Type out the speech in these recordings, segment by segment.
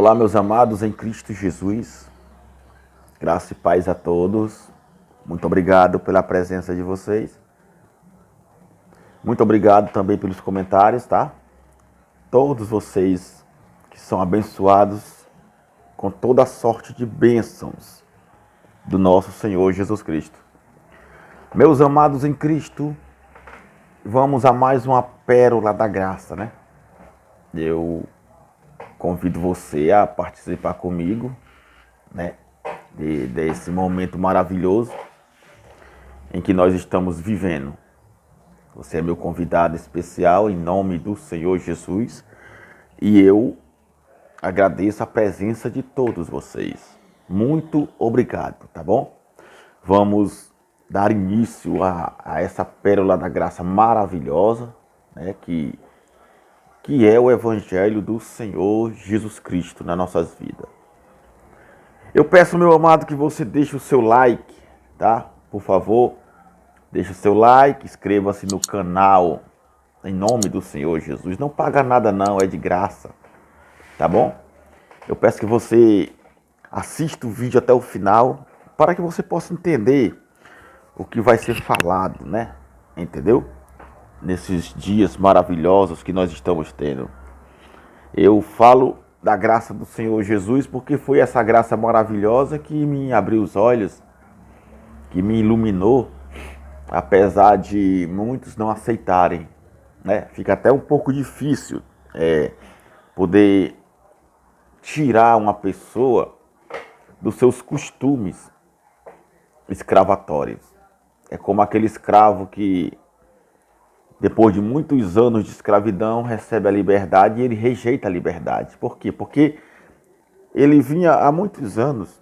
Olá, meus amados em Cristo Jesus. Graça e paz a todos. Muito obrigado pela presença de vocês. Muito obrigado também pelos comentários, tá? Todos vocês que são abençoados com toda a sorte de bênçãos do nosso Senhor Jesus Cristo. Meus amados em Cristo, vamos a mais uma pérola da graça, né? Eu convido você a participar comigo, né? Desse momento maravilhoso em que nós estamos vivendo. Você é meu convidado especial em nome do Senhor Jesus e eu agradeço a presença de todos vocês. Muito obrigado, tá bom? Vamos dar início a essa pérola da graça maravilhosa, né? Que é o Evangelho do Senhor Jesus Cristo nas nossas vidas. Eu peço, meu amado, que você deixe o seu like, tá? Por favor, deixe o seu like, inscreva-se no canal, em nome do Senhor Jesus. Não paga nada não, é de graça, tá bom? Eu peço que você assista o vídeo até o final, para que você possa entender o que vai ser falado, né? Entendeu? Nesses dias maravilhosos que nós estamos tendo. Eu falo da graça do Senhor Jesus porque foi essa graça maravilhosa que me abriu os olhos, que me iluminou, apesar de muitos não aceitarem, né? Fica até um pouco difícil poder tirar uma pessoa dos seus costumes escravatórios. É como aquele escravo que, depois de muitos anos de escravidão, recebe a liberdade e ele rejeita a liberdade. Por quê? Porque ele vinha há muitos anos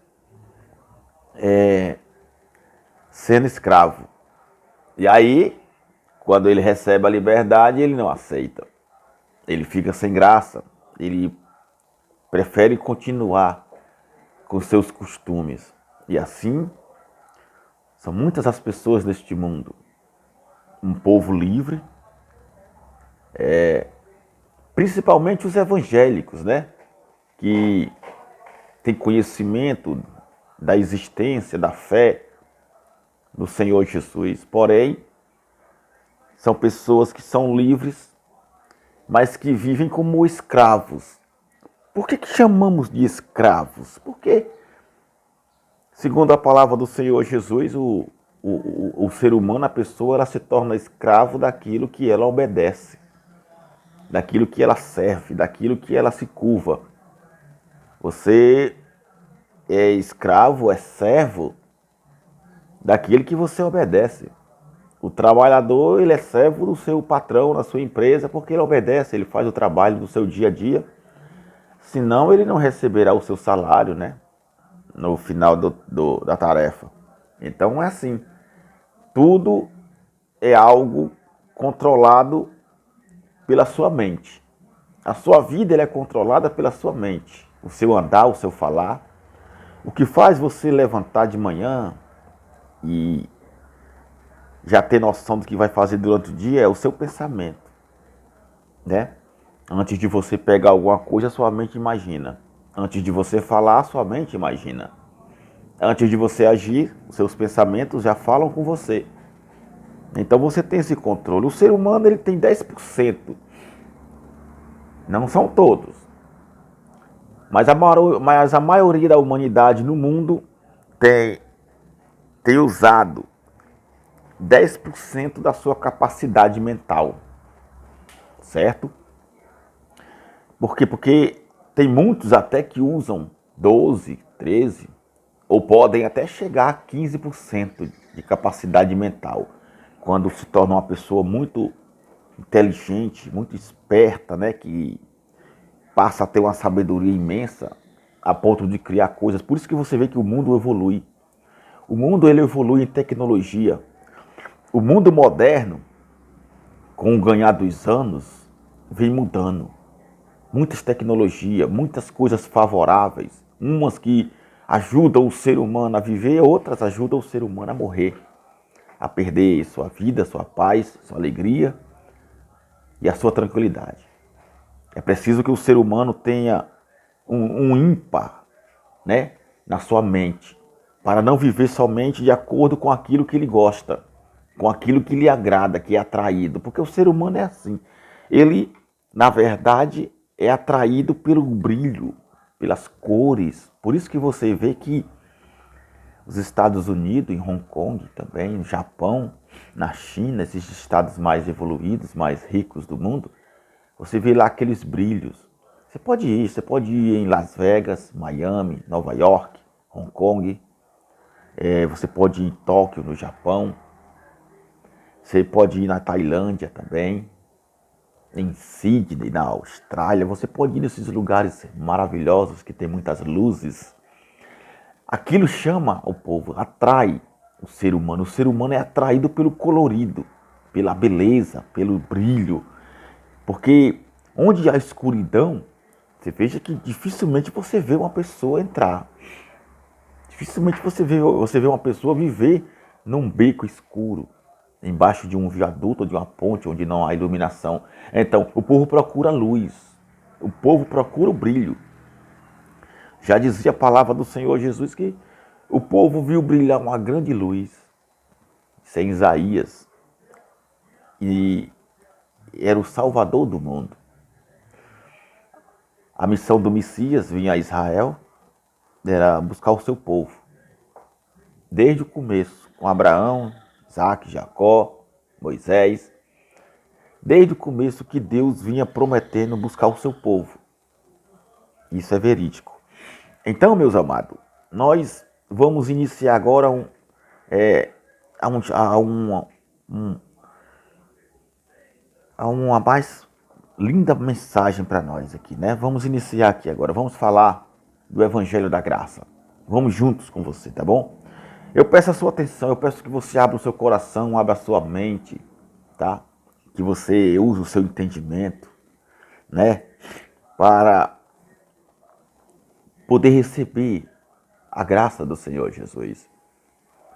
sendo escravo. E aí, quando ele recebe a liberdade, ele não aceita. Ele fica sem graça. Ele prefere continuar com seus costumes. E assim, são muitas as pessoas neste mundo. Um povo livre, principalmente os evangélicos, né? Que tem conhecimento da existência, da fé do Senhor Jesus. Porém, são pessoas que são livres, mas que vivem como escravos. Por que chamamos de escravos? Porque, segundo a palavra do Senhor Jesus, o ser humano, a pessoa, ela se torna escravo daquilo que ela obedece, daquilo que ela serve, daquilo que ela se curva. Você é escravo, é servo daquilo que você obedece. O trabalhador, ele é servo do seu patrão na sua empresa porque ele obedece, ele faz o trabalho do seu dia a dia. Senão ele não receberá o seu salário, né? No final da tarefa. Então é assim. Tudo é algo controlado pela sua mente. A sua vida ela é controlada pela sua mente. O seu andar, o seu falar. O que faz você levantar de manhã e já ter noção do que vai fazer durante o dia é o seu pensamento, né? Antes de você pegar alguma coisa, sua mente imagina. Antes de você falar, sua mente imagina. Antes de você agir, os seus pensamentos já falam com você. Então você tem esse controle. O ser humano ele tem 10%. Não são todos. Mas a maioria da humanidade no mundo tem usado 10% da sua capacidade mental. Certo? Por quê? Porque tem muitos até que usam 12, 13, ou podem até chegar a 15% de capacidade mental. Quando se torna uma pessoa muito inteligente, muito esperta, né? Que passa a ter uma sabedoria imensa a ponto de criar coisas. Por isso que você vê que o mundo evolui. O mundo ele evolui em tecnologia. O mundo moderno, com o ganhar dos anos, vem mudando. Muitas tecnologias, muitas coisas favoráveis. Umas que ajudam o ser humano a viver, outras ajudam o ser humano a morrer. A perder sua vida, sua paz, sua alegria e a sua tranquilidade. É preciso que o ser humano tenha um ímpar, né, na sua mente, para não viver somente de acordo com aquilo que ele gosta, com aquilo que lhe agrada, que é atraído, porque o ser humano é assim. Ele, na verdade, é atraído pelo brilho, pelas cores. Por isso que você vê que os Estados Unidos, em Hong Kong também, no Japão, na China, esses estados mais evoluídos, mais ricos do mundo, você vê lá aqueles brilhos. Você pode ir em Las Vegas, Miami, Nova York, Hong Kong, você pode ir em Tóquio, no Japão, você pode ir na Tailândia também, em Sydney, na Austrália, você pode ir nesses lugares maravilhosos que tem muitas luzes. Aquilo chama o povo, atrai o ser humano. O ser humano é atraído pelo colorido, pela beleza, pelo brilho. Porque onde há escuridão, você veja que dificilmente você vê uma pessoa entrar. Dificilmente você vê uma pessoa viver num beco escuro, embaixo de um viaduto ou de uma ponte onde não há iluminação. Então, o povo procura luz, o povo procura o brilho. Já dizia a palavra do Senhor Jesus que o povo viu brilhar uma grande luz. Isso é em Isaías. E era o Salvador do mundo. A missão do Messias vinha a Israel, era buscar o seu povo. Desde o começo, com Abraão, Isaac, Jacó, Moisés. Desde o começo que Deus vinha prometendo buscar o seu povo. Isso é verídico. Então, meus amados, nós vamos iniciar agora uma mais linda mensagem para nós aqui, né? Vamos iniciar aqui agora, vamos falar do Evangelho da Graça. Vamos juntos com você, tá bom? Eu peço a sua atenção, eu peço que você abra o seu coração, abra a sua mente, tá? Que você use o seu entendimento, né? Para poder receber a graça do Senhor Jesus.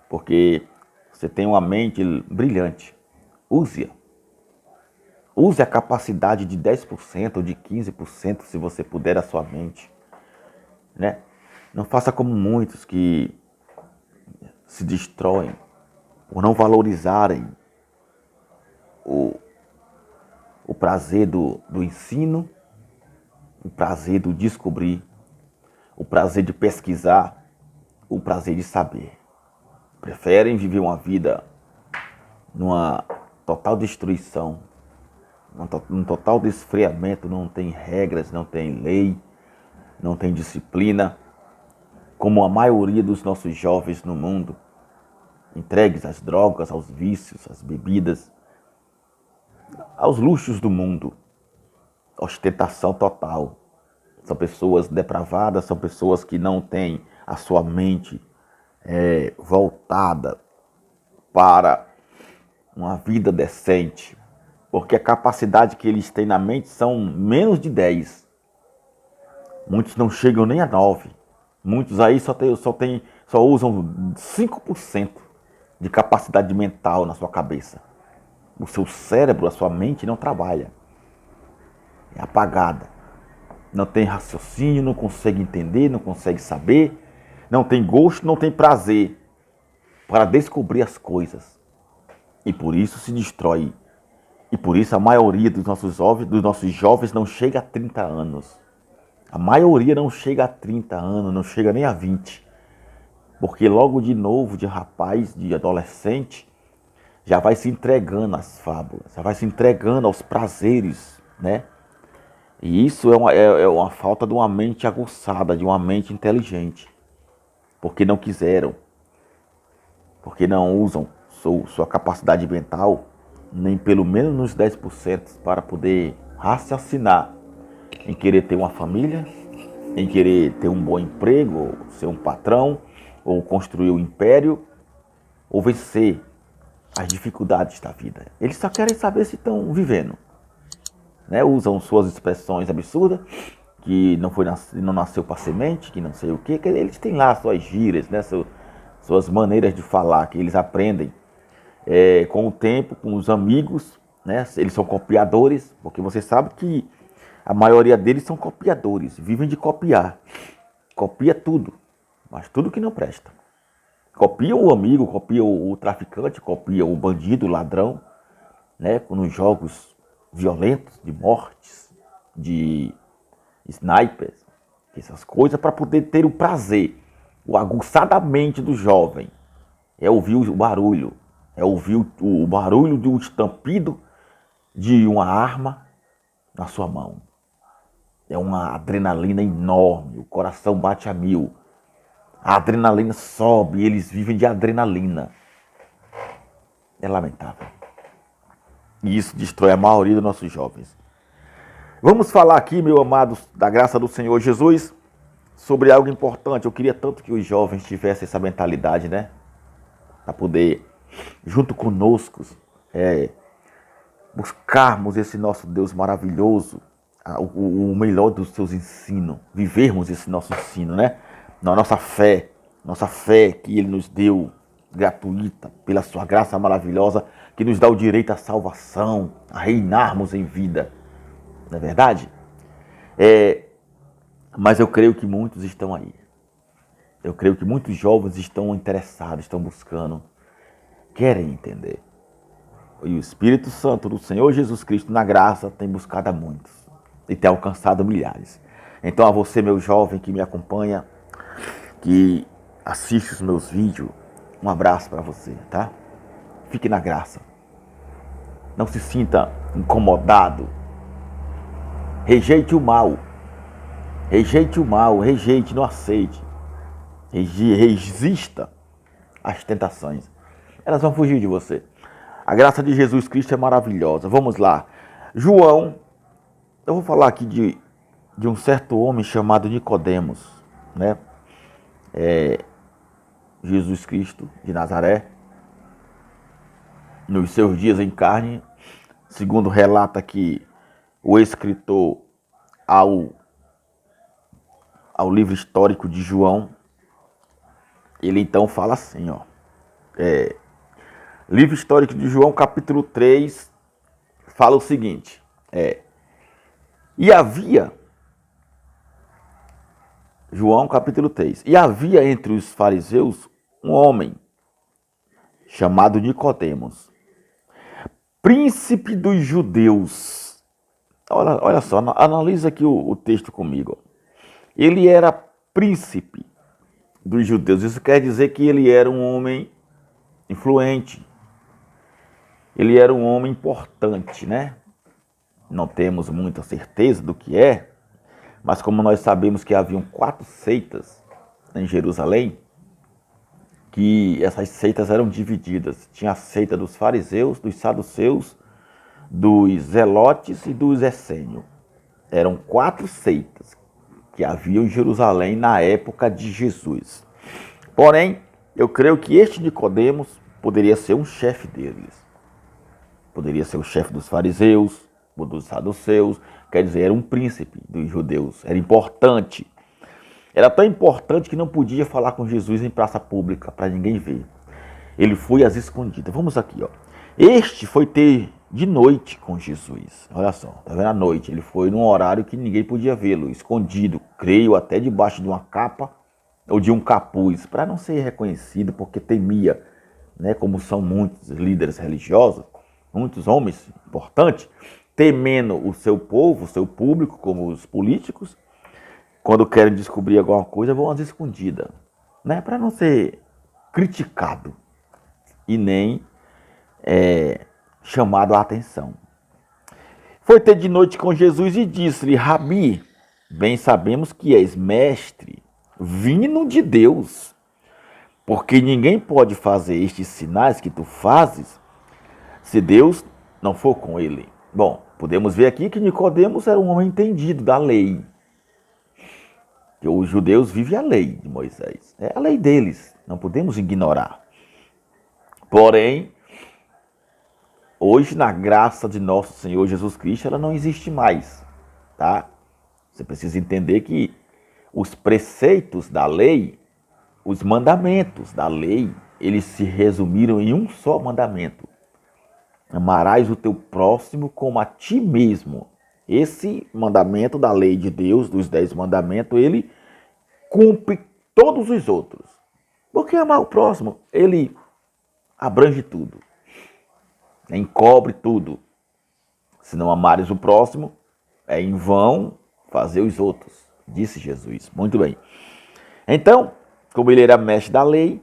Porque você tem uma mente brilhante. Use-a. Use a capacidade de 10% ou de 15%, se você puder, a sua mente. Né? Não faça como muitos que se destroem por não valorizarem o prazer do ensino, o prazer do descobrir, o prazer de pesquisar, o prazer de saber. Preferem viver uma vida numa total destruição, num total desfriamento, não tem regras, não tem lei, não tem disciplina, como a maioria dos nossos jovens no mundo, entregues às drogas, aos vícios, às bebidas, aos luxos do mundo, ostentação total. São pessoas depravadas, são pessoas que não têm a sua mente voltada para uma vida decente, porque a capacidade que eles têm na mente são menos de 10. Muitos não chegam nem a 9. Muitos aí só usam 5% de capacidade mental na sua cabeça. O seu cérebro, a sua mente não trabalha. É apagada. Não tem raciocínio, não consegue entender, não consegue saber, não tem gosto, não tem prazer para descobrir as coisas. E por isso se destrói. E por isso a maioria dos nossos jovens não chega a 30 anos. A maioria não chega a 30 anos, não chega nem a 20. Porque logo de novo, de rapaz, de adolescente, já vai se entregando às fábulas, já vai se entregando aos prazeres, né? E isso é uma falta de uma mente aguçada, de uma mente inteligente. Porque não quiseram, porque não usam sua capacidade mental, nem pelo menos nos 10% para poder raciocinar em querer ter uma família, em querer ter um bom emprego, ou ser um patrão, ou construir um império, ou vencer as dificuldades da vida. Eles só querem saber se estão vivendo. Né? Usam suas expressões absurdas, que não nasceu para semente, que não sei o quê. Eles têm lá suas gírias, né? Suas maneiras de falar, que eles aprendem com o tempo, com os amigos. Né? Eles são copiadores, porque você sabe que A maioria deles são copiadores, vivem de copiar. Copia tudo, mas tudo que não presta. Copia o amigo, copia o traficante, copia o bandido, o ladrão, né? Nos jogos violentos, de mortes, de snipers, essas coisas, para poder ter o prazer, o aguçar da mente do jovem. É ouvir o barulho, é ouvir o barulho de um estampido de uma arma na sua mão. É uma adrenalina enorme, o coração bate a mil. A adrenalina sobe, eles vivem de adrenalina. É lamentável. E isso destrói a maioria dos nossos jovens. Vamos falar aqui, meus amados, da graça do Senhor Jesus, sobre algo importante. Eu queria tanto que os jovens tivessem essa mentalidade, né? Para poder, junto conosco, buscarmos esse nosso Deus maravilhoso, o melhor dos seus ensinos, vivermos esse nosso ensino, né? Na nossa fé que Ele nos deu, gratuita, pela sua graça maravilhosa, que nos dá o direito à salvação, a reinarmos em vida. Não é verdade? Mas eu creio que muitos estão aí. Eu creio que muitos jovens estão interessados, estão buscando, querem entender. E o Espírito Santo do Senhor Jesus Cristo, na graça, tem buscado a muitos e tem alcançado milhares. Então, a você, meu jovem que me acompanha, que assiste os meus vídeos, um abraço para você, tá? Fique na graça. Não se sinta incomodado. Rejeite o mal. Rejeite o mal, rejeite, não aceite. Resista às tentações. Elas vão fugir de você. A graça de Jesus Cristo é maravilhosa. Vamos lá. João, eu vou falar aqui de um certo homem chamado Nicodemos, né? Jesus Cristo de Nazaré, nos seus dias em carne, segundo relata aqui o escritor ao livro histórico de João, ele então fala assim, ó. Livro histórico de João, capítulo 3, fala o seguinte, e havia, João capítulo 3, e havia entre os fariseus um homem chamado Nicodemos, príncipe dos judeus. Olha só, analisa aqui o texto comigo. Ele era príncipe dos judeus, isso quer dizer que ele era um homem influente, ele era um homem importante, né? Não temos muita certeza do que é, mas como nós sabemos que haviam 4 seitas em Jerusalém, que essas seitas eram divididas. Tinha a seita dos fariseus, dos saduceus, dos zelotes e dos essênios. Eram 4 seitas que haviam em Jerusalém na época de Jesus. Porém, eu creio que este Nicodemos poderia ser um chefe deles. Poderia ser o chefe dos fariseus, ou dos saduceus, quer dizer, era um príncipe dos judeus, era importante. Era tão importante que não podia falar com Jesus em praça pública, para ninguém ver. Ele foi às escondidas. Vamos aqui, ó. Este foi ter de noite com Jesus. Olha só, tá vendo? À noite. Ele foi num horário que ninguém podia vê-lo, escondido, creio, até debaixo de uma capa ou de um capuz, para não ser reconhecido, porque temia, né? Como são muitos líderes religiosos, muitos homens importantes, temendo o seu povo, o seu público, como os políticos, quando querem descobrir alguma coisa, vão às escondidas, né? Para não ser criticado e nem chamado a atenção. Foi ter de noite com Jesus e disse-lhe: Rabi, bem sabemos que és mestre, vindo de Deus, porque ninguém pode fazer estes sinais que tu fazes se Deus não for com ele. Bom, podemos ver aqui que Nicodemos era um homem entendido da lei. Que os judeus vivem a lei de Moisés. É a lei deles, não podemos ignorar. Porém, hoje, na graça de nosso Senhor Jesus Cristo, ela não existe mais, tá? Você precisa entender que os preceitos da lei, os mandamentos da lei, eles se resumiram em um só mandamento. Amarás o teu próximo como a ti mesmo. Esse mandamento da lei de Deus, dos 10 mandamentos, ele cumpre todos os outros. Porque amar o próximo, ele abrange tudo, encobre tudo. Se não amares o próximo, é em vão fazer os outros, disse Jesus. Muito bem. Então, como ele era mestre da lei,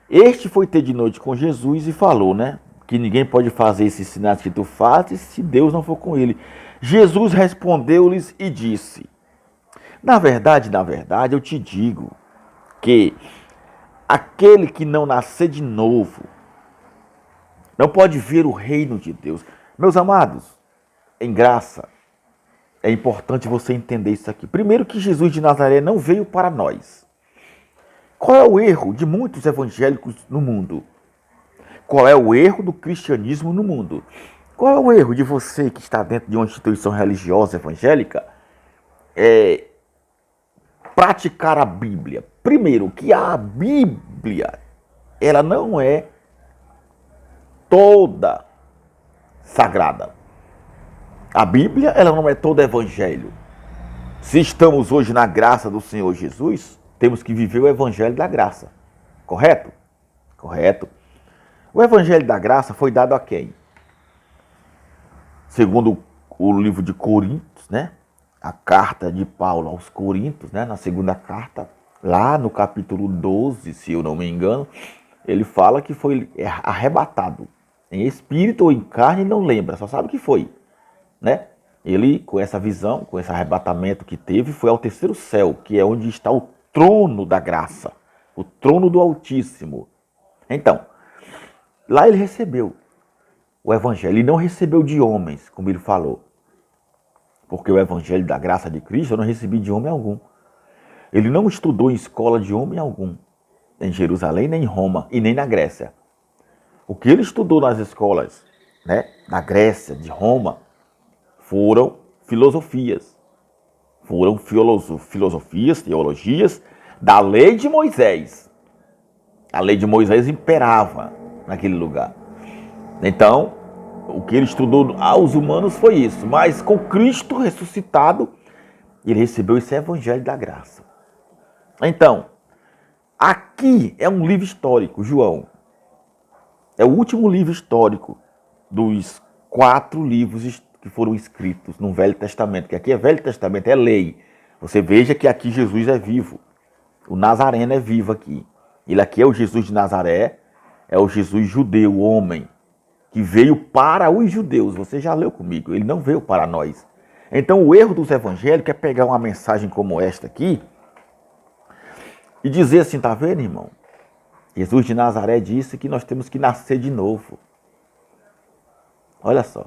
este foi ter de noite com Jesus e falou, né? Que ninguém pode fazer esses sinais que tu fazes se Deus não for com ele. Jesus respondeu-lhes e disse: na verdade, eu te digo que aquele que não nascer de novo não pode ver o reino de Deus. Meus amados, em graça, é importante você entender isso aqui. Primeiro, que Jesus de Nazaré não veio para nós. Qual é o erro de muitos evangélicos no mundo? Qual é o erro do cristianismo no mundo? Qual é o erro de você que está dentro de uma instituição religiosa evangélica praticar a Bíblia? Primeiro, que a Bíblia, ela não é toda sagrada. A Bíblia, ela não é todo evangelho. Se estamos hoje na graça do Senhor Jesus, temos que viver o evangelho da graça. Correto? Correto. O evangelho da graça foi dado a quem? Segundo o livro de Coríntios, né? A carta de Paulo aos Coríntios, né? Na segunda carta, lá no capítulo 12, se eu não me engano, ele fala que foi arrebatado. Em espírito ou em carne, não lembra, só sabe que foi, né? Ele, com essa visão, com esse arrebatamento que teve, foi ao terceiro céu, que é onde está o trono da graça, o trono do Altíssimo. Então, lá ele recebeu o evangelho. Ele não recebeu de homens, como ele falou. Porque o evangelho da graça de Cristo eu não recebi de homem algum. Ele não estudou em escola de homem algum, em Jerusalém, nem em Roma e nem na Grécia. O que ele estudou nas escolas, né, na Grécia, de Roma, foram filosofias. Foram filosofias, teologias da lei de Moisés. A lei de Moisés imperava naquele lugar. Então, o que ele estudou aos humanos foi isso. Mas com Cristo ressuscitado, ele recebeu esse evangelho da graça. Então, aqui é um livro histórico, João. É o último livro histórico dos 4 livros que foram escritos no Velho Testamento. Que aqui é Velho Testamento, é lei. Você veja que aqui Jesus é vivo. O Nazareno é vivo aqui. Ele aqui é o Jesus de Nazaré, é o Jesus judeu, homem, que veio para os judeus. Você já leu comigo, ele não veio para nós. Então o erro dos evangélicos é pegar uma mensagem como esta aqui e dizer assim, tá vendo, irmão? Jesus de Nazaré disse que nós temos que nascer de novo. Olha só,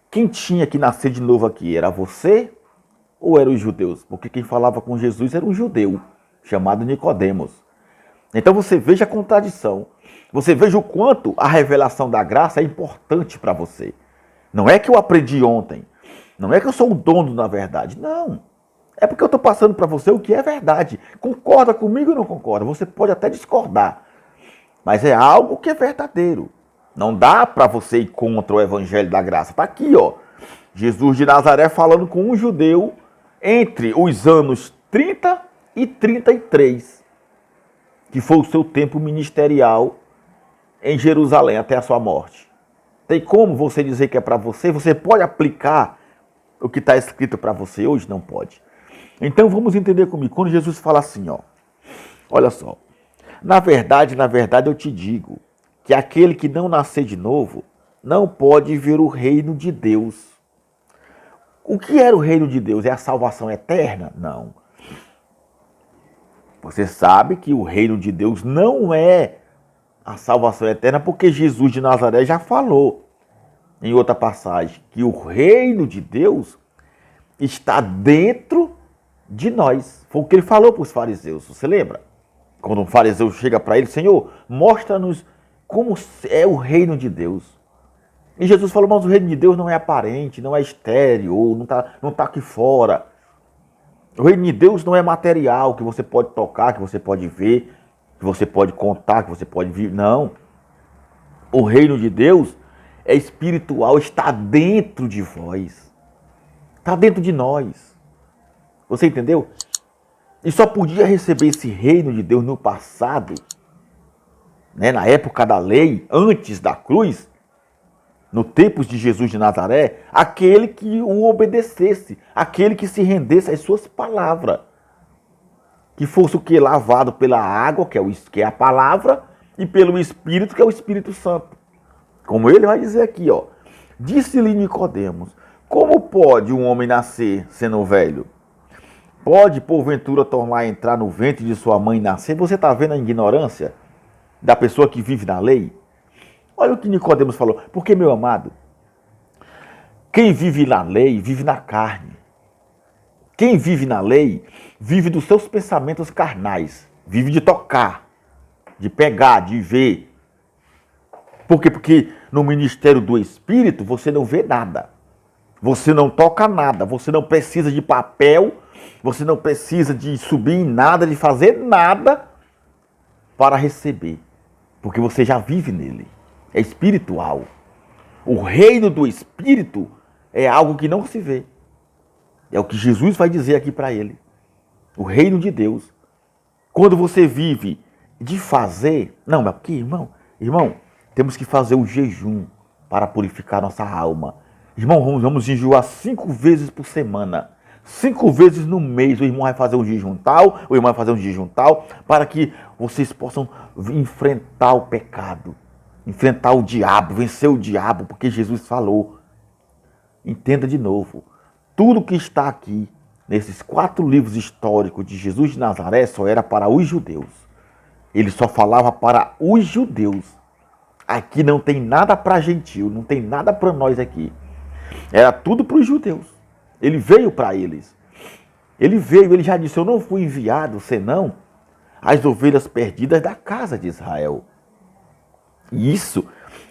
quem tinha que nascer de novo aqui? Era você ou eram os judeus? Porque quem falava com Jesus era um judeu, chamado Nicodemos. Então você veja a contradição. Você veja o quanto a revelação da graça é importante para você. Não é que eu aprendi ontem. Não é que eu sou o dono da verdade. Não. É porque eu estou passando para você o que é verdade. Concorda comigo ou não concorda? Você pode até discordar. Mas é algo que é verdadeiro. Não dá para você ir contra o evangelho da graça. Está aqui, ó. Jesus de Nazaré falando com um judeu entre os anos 30 e 33. Que foi o seu tempo ministerial em Jerusalém até a sua morte. Tem como você dizer que é para você? Você pode aplicar o que está escrito para você hoje? Não pode. Então vamos entender comigo. Quando Jesus fala assim, ó, olha só. Na verdade, eu te digo que aquele que não nascer de novo não pode ver o reino de Deus. O que era o reino de Deus? É a salvação eterna? Não. Você sabe que o reino de Deus não é a salvação eterna, porque Jesus de Nazaré já falou em outra passagem que o reino de Deus está dentro de nós. Foi o que ele falou para os fariseus, você lembra? Quando um fariseu chega para ele, Senhor, mostra-nos como é o reino de Deus. E Jesus falou, mas o reino de Deus não é aparente, não é estéril, não tá aqui fora. O reino de Deus não é material, que você pode tocar, que você pode ver, que você pode contar, que você pode viver. Não. O reino de Deus é espiritual, está dentro de vós. Está dentro de nós. Você entendeu? E só podia receber esse reino de Deus no passado, né, na época da lei, antes da cruz, no tempo de Jesus de Nazaré, aquele que o obedecesse, aquele que se rendesse às suas palavras. Que fosse o que? Lavado pela água, que é a palavra, e pelo Espírito, que é o Espírito Santo. Como ele vai dizer aqui, ó. Disse-lhe Nicodemos, como pode um homem nascer sendo velho? Pode, porventura, tornar entrar no ventre de sua mãe e nascer? Você está vendo a ignorância da pessoa que vive na lei? Olha o que Nicodemos falou. Porque, meu amado, quem vive na lei, vive na carne. Quem vive na lei, vive dos seus pensamentos carnais. Vive de tocar, de pegar, de ver. Por quê? Porque no ministério do Espírito, você não vê nada. Você não toca nada. Você não precisa de papel. Você não precisa de subir em nada, de fazer nada para receber. Porque você já vive nele. É espiritual. O reino do Espírito é algo que não se vê. É o que Jesus vai dizer aqui para ele. O reino de Deus. Quando você vive de fazer... Não, mas porque, irmão, temos que fazer o jejum para purificar nossa alma. Irmão, vamos jejuar 5 vezes por semana. 5 vezes no mês o irmão vai fazer um jejum tal, o irmão vai fazer um jejum tal, para que vocês possam enfrentar o pecado, enfrentar o diabo, vencer o diabo, porque Jesus falou. Entenda de novo, tudo que está aqui, nesses 4 livros históricos de Jesus de Nazaré, só era para os judeus. Ele só falava para os judeus. Aqui não tem nada para gentil, não tem nada para nós aqui. Era tudo para os judeus. Ele veio para eles. Ele veio, ele já disse, eu não fui enviado senão as ovelhas perdidas da casa de Israel. E isso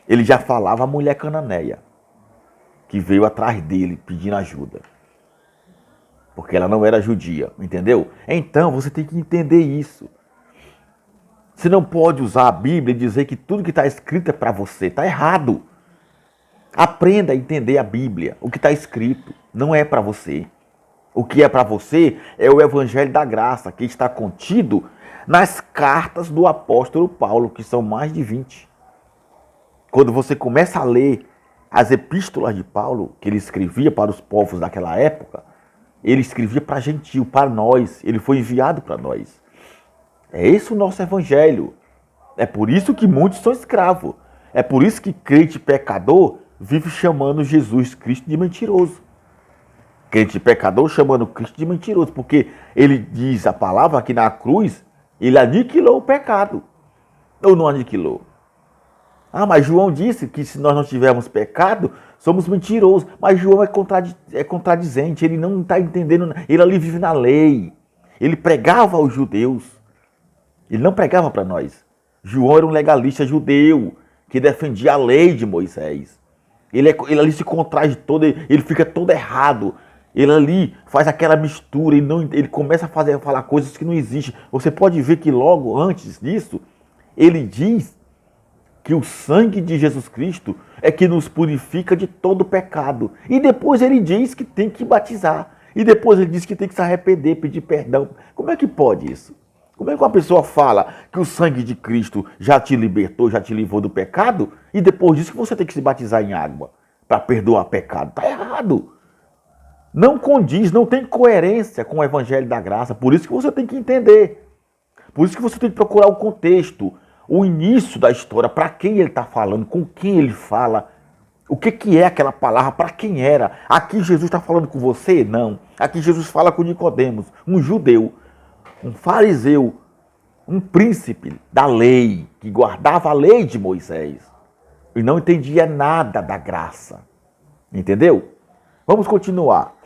ele já falava à mulher cananeia, que veio atrás dele pedindo ajuda. Porque ela não era judia, entendeu? Então você tem que entender isso. Você não pode usar a Bíblia e dizer que tudo que está escrito é para você. Está errado. Aprenda a entender a Bíblia. O que está escrito não é para você. O que é para você é o Evangelho da Graça, que está contido nas cartas do apóstolo Paulo, que são mais de 20. Quando você começa a ler as epístolas de Paulo, que ele escrevia para os povos daquela época, ele escrevia para gentil, para nós. Ele foi enviado para nós. É esse o nosso Evangelho. É por isso que muitos são escravos. É por isso que crente pecador vive chamando Jesus Cristo de mentiroso. Crente pecador chamando Cristo de mentiroso, porque ele diz a palavra que na cruz ele aniquilou o pecado. Ou não aniquilou? Ah, mas João disse que se nós não tivermos pecado, somos mentirosos. Mas João é contradizente, ele não está entendendo, ele ali vive na lei. Ele pregava aos judeus, ele não pregava para nós. João era um legalista judeu, que defendia a lei de Moisés. Ele ali se contrai todo, ele fica todo errado. Ele ali faz aquela mistura, ele começa a falar coisas que não existem. Você pode ver que logo antes disso, ele diz que o sangue de Jesus Cristo é que nos purifica de todo pecado. E depois ele diz que tem que batizar. E depois ele diz que tem que se arrepender, pedir perdão. Como é que pode isso? Como é que uma pessoa fala que o sangue de Cristo já te libertou, já te livrou do pecado, e depois disso que você tem que se batizar em água para perdoar pecado? Está errado. Não condiz, não tem coerência com o Evangelho da Graça. Por isso que você tem que entender. Por isso que você tem que procurar o contexto, o início da história, para quem ele está falando, com quem ele fala, o que é aquela palavra, para quem era. Aqui Jesus está falando com você? Não. Aqui Jesus fala com Nicodemos, um judeu, um fariseu, um príncipe da lei, que guardava a lei de Moisés e não entendia nada da graça. Entendeu? Vamos continuar.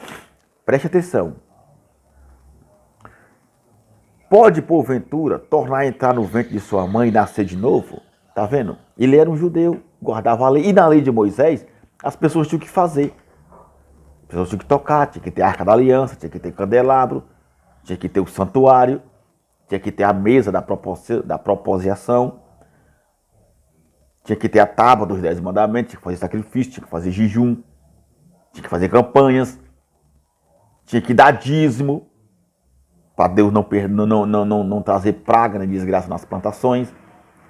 Preste atenção. Pode, porventura, tornar a entrar no ventre de sua mãe e nascer de novo? Tá vendo? Ele era um judeu, guardava a lei. E na lei de Moisés, as pessoas tinham que fazer. As pessoas tinham que tocar, tinha que ter a arca da aliança, tinha que ter candelabro, tinha que ter o santuário, tinha que ter a mesa da proposição, tinha que ter a tábua dos 10 mandamentos, tinha que fazer sacrifício, tinha que fazer jejum, tinha que fazer campanhas. tinha que dar dízimo, para Deus não trazer praga nem desgraça nas plantações.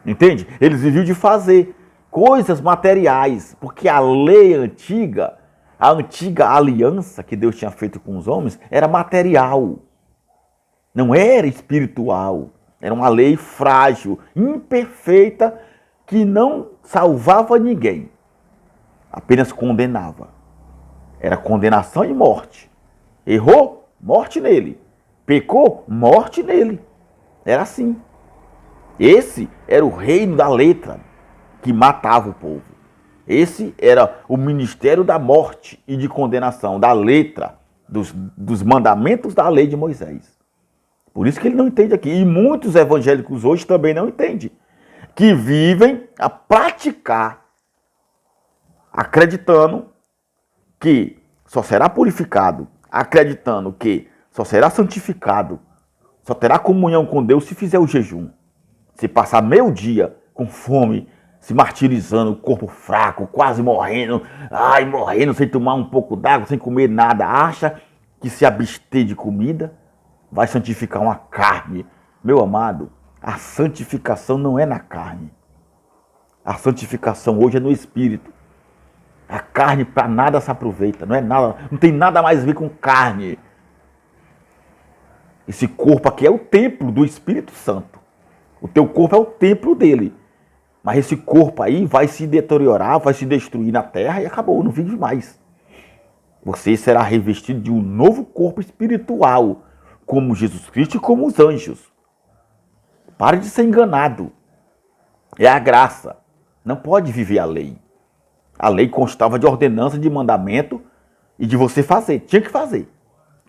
Entende? Eles viviam de fazer coisas materiais, porque a lei antiga, a antiga aliança que Deus tinha feito com os homens, era material, não era espiritual. Era uma lei frágil, imperfeita, que não salvava ninguém, apenas condenava. Era condenação e morte. Errou? Morte nele. Pecou? Morte nele. Era assim. Esse era o reino da letra que matava o povo. Esse era o ministério da morte e de condenação, da letra, dos mandamentos da lei de Moisés. Por isso que ele não entende aqui. E muitos evangélicos hoje também não entendem. Que vivem a praticar, acreditando que só será purificado, acreditando que só será santificado, só terá comunhão com Deus se fizer o jejum. Se passar meio dia com fome, se martirizando, o corpo fraco, quase morrendo, morrendo sem tomar um pouco d'água, sem comer nada, acha que se abster de comida vai santificar uma carne. Meu amado, a santificação não é na carne. A santificação hoje é no espírito. A carne para nada se aproveita, não tem nada mais a ver com carne. Esse corpo aqui é o templo do Espírito Santo. O teu corpo é o templo dele. Mas esse corpo aí vai se deteriorar, vai se destruir na terra e acabou, não vive mais. Você será revestido de um novo corpo espiritual, como Jesus Cristo e como os anjos. Pare de ser enganado. É a graça. Não pode viver a lei. A lei constava de ordenança, de mandamento e de você fazer. Tinha que fazer.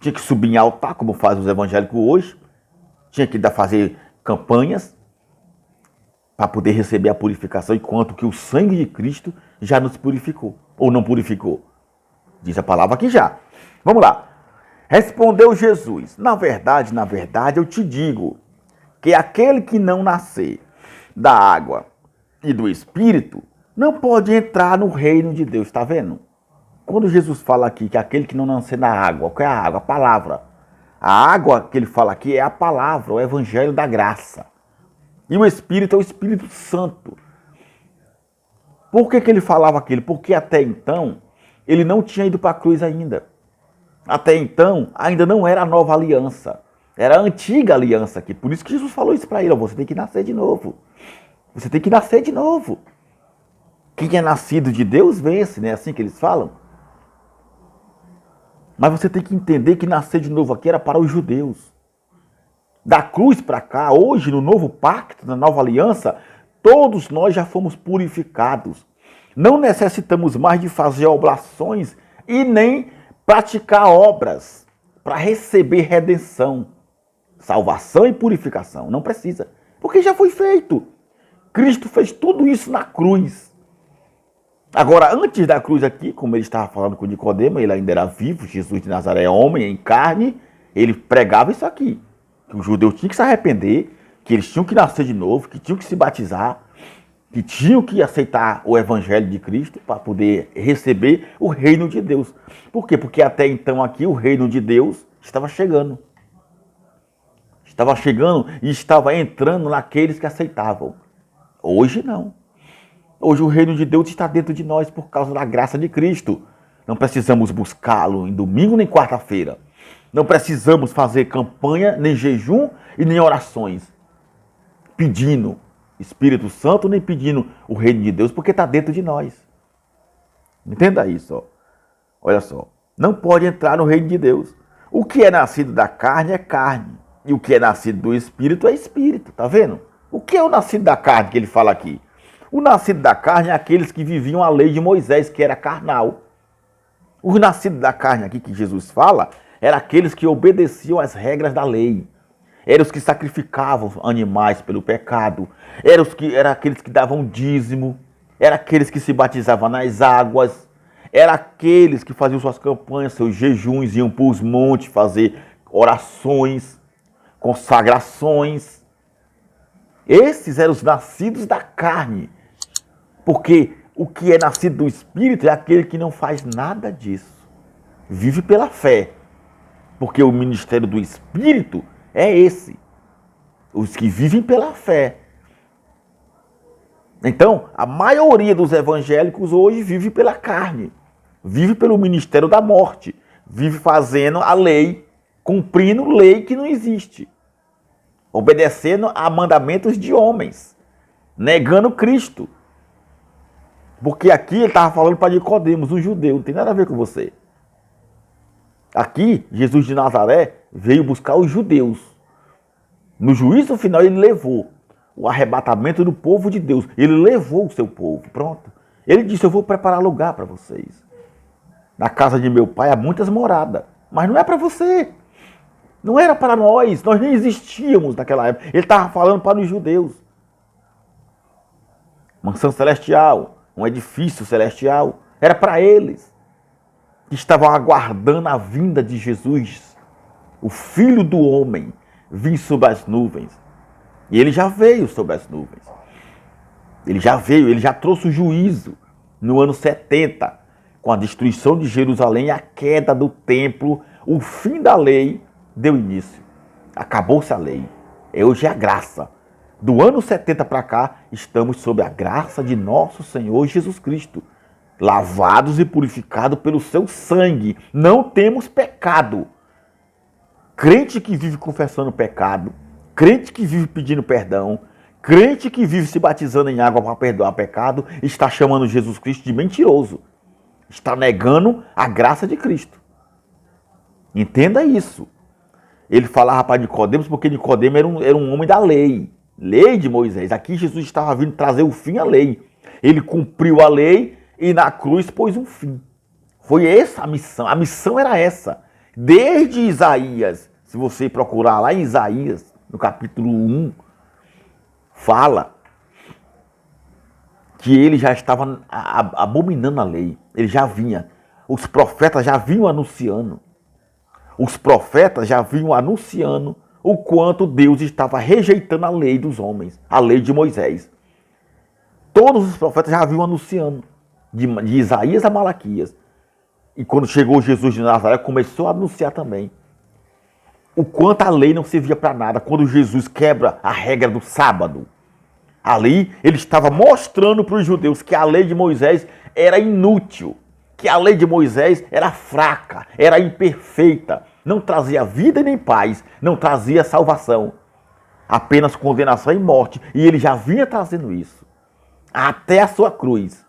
Tinha que subir em altar, como fazem os evangélicos hoje. Tinha que fazer campanhas para poder receber a purificação, enquanto que o sangue de Cristo já nos purificou. Ou não purificou? Diz a palavra aqui já. Vamos lá. Respondeu Jesus: na verdade, eu te digo que aquele que não nascer da água e do Espírito não pode entrar no reino de Deus. Está vendo? Quando Jesus fala aqui que aquele que não nascer da água, qual é a água? A palavra. A água que ele fala aqui é a palavra, o evangelho da graça. E o Espírito é o Espírito Santo. Por que ele falava aquilo? Porque até então ele não tinha ido para a cruz ainda. Até então ainda não era a nova aliança. Era a antiga aliança aqui. Por isso que Jesus falou isso para ele. Você tem que nascer de novo. Você tem que nascer de novo. Quem é nascido de Deus vence, né? É assim que eles falam. Mas você tem que entender que nascer de novo aqui era para os judeus. Da cruz para cá, hoje, no novo pacto, na nova aliança, todos nós já fomos purificados. Não necessitamos mais de fazer oblações e nem praticar obras para receber redenção, salvação e purificação. Não precisa, porque já foi feito. Cristo fez tudo isso na cruz. Agora, antes da cruz aqui, como ele estava falando com Nicodemo, ele ainda era vivo, Jesus de Nazaré é homem, em carne, ele pregava isso aqui, que o judeu tinha que se arrepender, que eles tinham que nascer de novo, que tinham que se batizar, que tinham que aceitar o evangelho de Cristo para poder receber o reino de Deus. Por quê? Porque até então aqui o reino de Deus estava chegando. Estava chegando e estava entrando naqueles que aceitavam. Hoje não. Hoje o reino de Deus está dentro de nós por causa da graça de Cristo. Não precisamos buscá-lo em domingo nem quarta-feira. Não precisamos fazer campanha, nem jejum e nem orações. Pedindo Espírito Santo, nem pedindo o reino de Deus, porque está dentro de nós. Entenda isso. Ó. Olha só. Não pode entrar no reino de Deus. O que é nascido da carne é carne. E o que é nascido do Espírito é Espírito. Tá vendo? O que é o nascido da carne que ele fala aqui? O nascido da carne é aqueles que viviam a lei de Moisés, que era carnal. O nascido da carne aqui que Jesus fala, era aqueles que obedeciam às regras da lei. Eram os que sacrificavam animais pelo pecado. Eram aqueles que davam dízimo. Eram aqueles que se batizavam nas águas. Eram aqueles que faziam suas campanhas, seus jejuns, iam para os montes fazer orações, consagrações. Esses eram os nascidos da carne. Porque o que é nascido do Espírito é aquele que não faz nada disso. Vive pela fé. Porque o ministério do Espírito é esse. Os que vivem pela fé. Então, a maioria dos evangélicos hoje vive pela carne. Vive pelo ministério da morte. Vive fazendo a lei, cumprindo lei que não existe. Obedecendo a mandamentos de homens. Negando Cristo. Porque aqui ele estava falando para Nicodemos, um judeu, não tem nada a ver com você. Aqui, Jesus de Nazaré veio buscar os judeus. No juízo final ele levou o arrebatamento do povo de Deus. Ele levou o seu povo, pronto. Ele disse, eu vou preparar lugar para vocês. Na casa de meu pai há muitas moradas, mas não é para você. Não era para nós nem existíamos naquela época. Ele estava falando para os judeus. Mansão celestial, um edifício celestial, era para eles. Que estavam aguardando a vinda de Jesus, o Filho do Homem, vir sobre as nuvens. E ele já veio sobre as nuvens. Ele já veio, ele já trouxe o juízo no ano 70, com a destruição de Jerusalém, a queda do templo, o fim da lei deu início. Acabou-se a lei. Hoje é a graça. Do ano 70 para cá, estamos sob a graça de nosso Senhor Jesus Cristo. Lavados e purificados pelo seu sangue. Não temos pecado. Crente que vive confessando pecado, crente que vive pedindo perdão, crente que vive se batizando em água para perdoar pecado, está chamando Jesus Cristo de mentiroso. Está negando a graça de Cristo. Entenda isso. Ele falava para Nicodemos porque Nicodemos era um homem da lei. Lei de Moisés. Aqui Jesus estava vindo trazer o fim à lei. Ele cumpriu a lei e na cruz pôs um fim. Foi essa a missão. A missão era essa. Desde Isaías, se você procurar lá em Isaías, no capítulo 1, fala que ele já estava abominando a lei. Ele já vinha. Os profetas já vinham anunciando. Os profetas já vinham anunciando o quanto Deus estava rejeitando a lei dos homens, a lei de Moisés. Todos os profetas já vinham anunciando, de Isaías a Malaquias. E quando chegou Jesus de Nazaré, começou a anunciar também o quanto a lei não servia para nada. Quando Jesus quebra a regra do sábado, ali ele estava mostrando para os judeus que a lei de Moisés era inútil, que a lei de Moisés era fraca, era imperfeita, não trazia vida nem paz, não trazia salvação, apenas condenação e morte. E ele já vinha trazendo isso, até a sua cruz.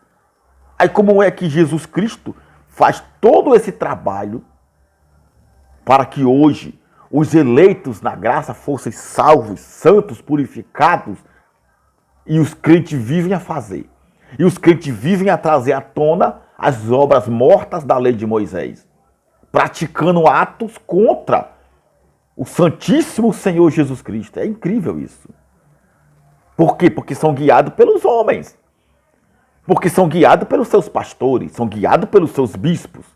Aí como é que Jesus Cristo faz todo esse trabalho para que hoje os eleitos na graça fossem salvos, santos, purificados, e os crentes vivem a fazer. E os crentes vivem a trazer à tona as obras mortas da lei de Moisés, praticando atos contra o Santíssimo Senhor Jesus Cristo. É incrível isso. Por quê? Porque são guiados pelos homens. Porque são guiados pelos seus pastores, são guiados pelos seus bispos.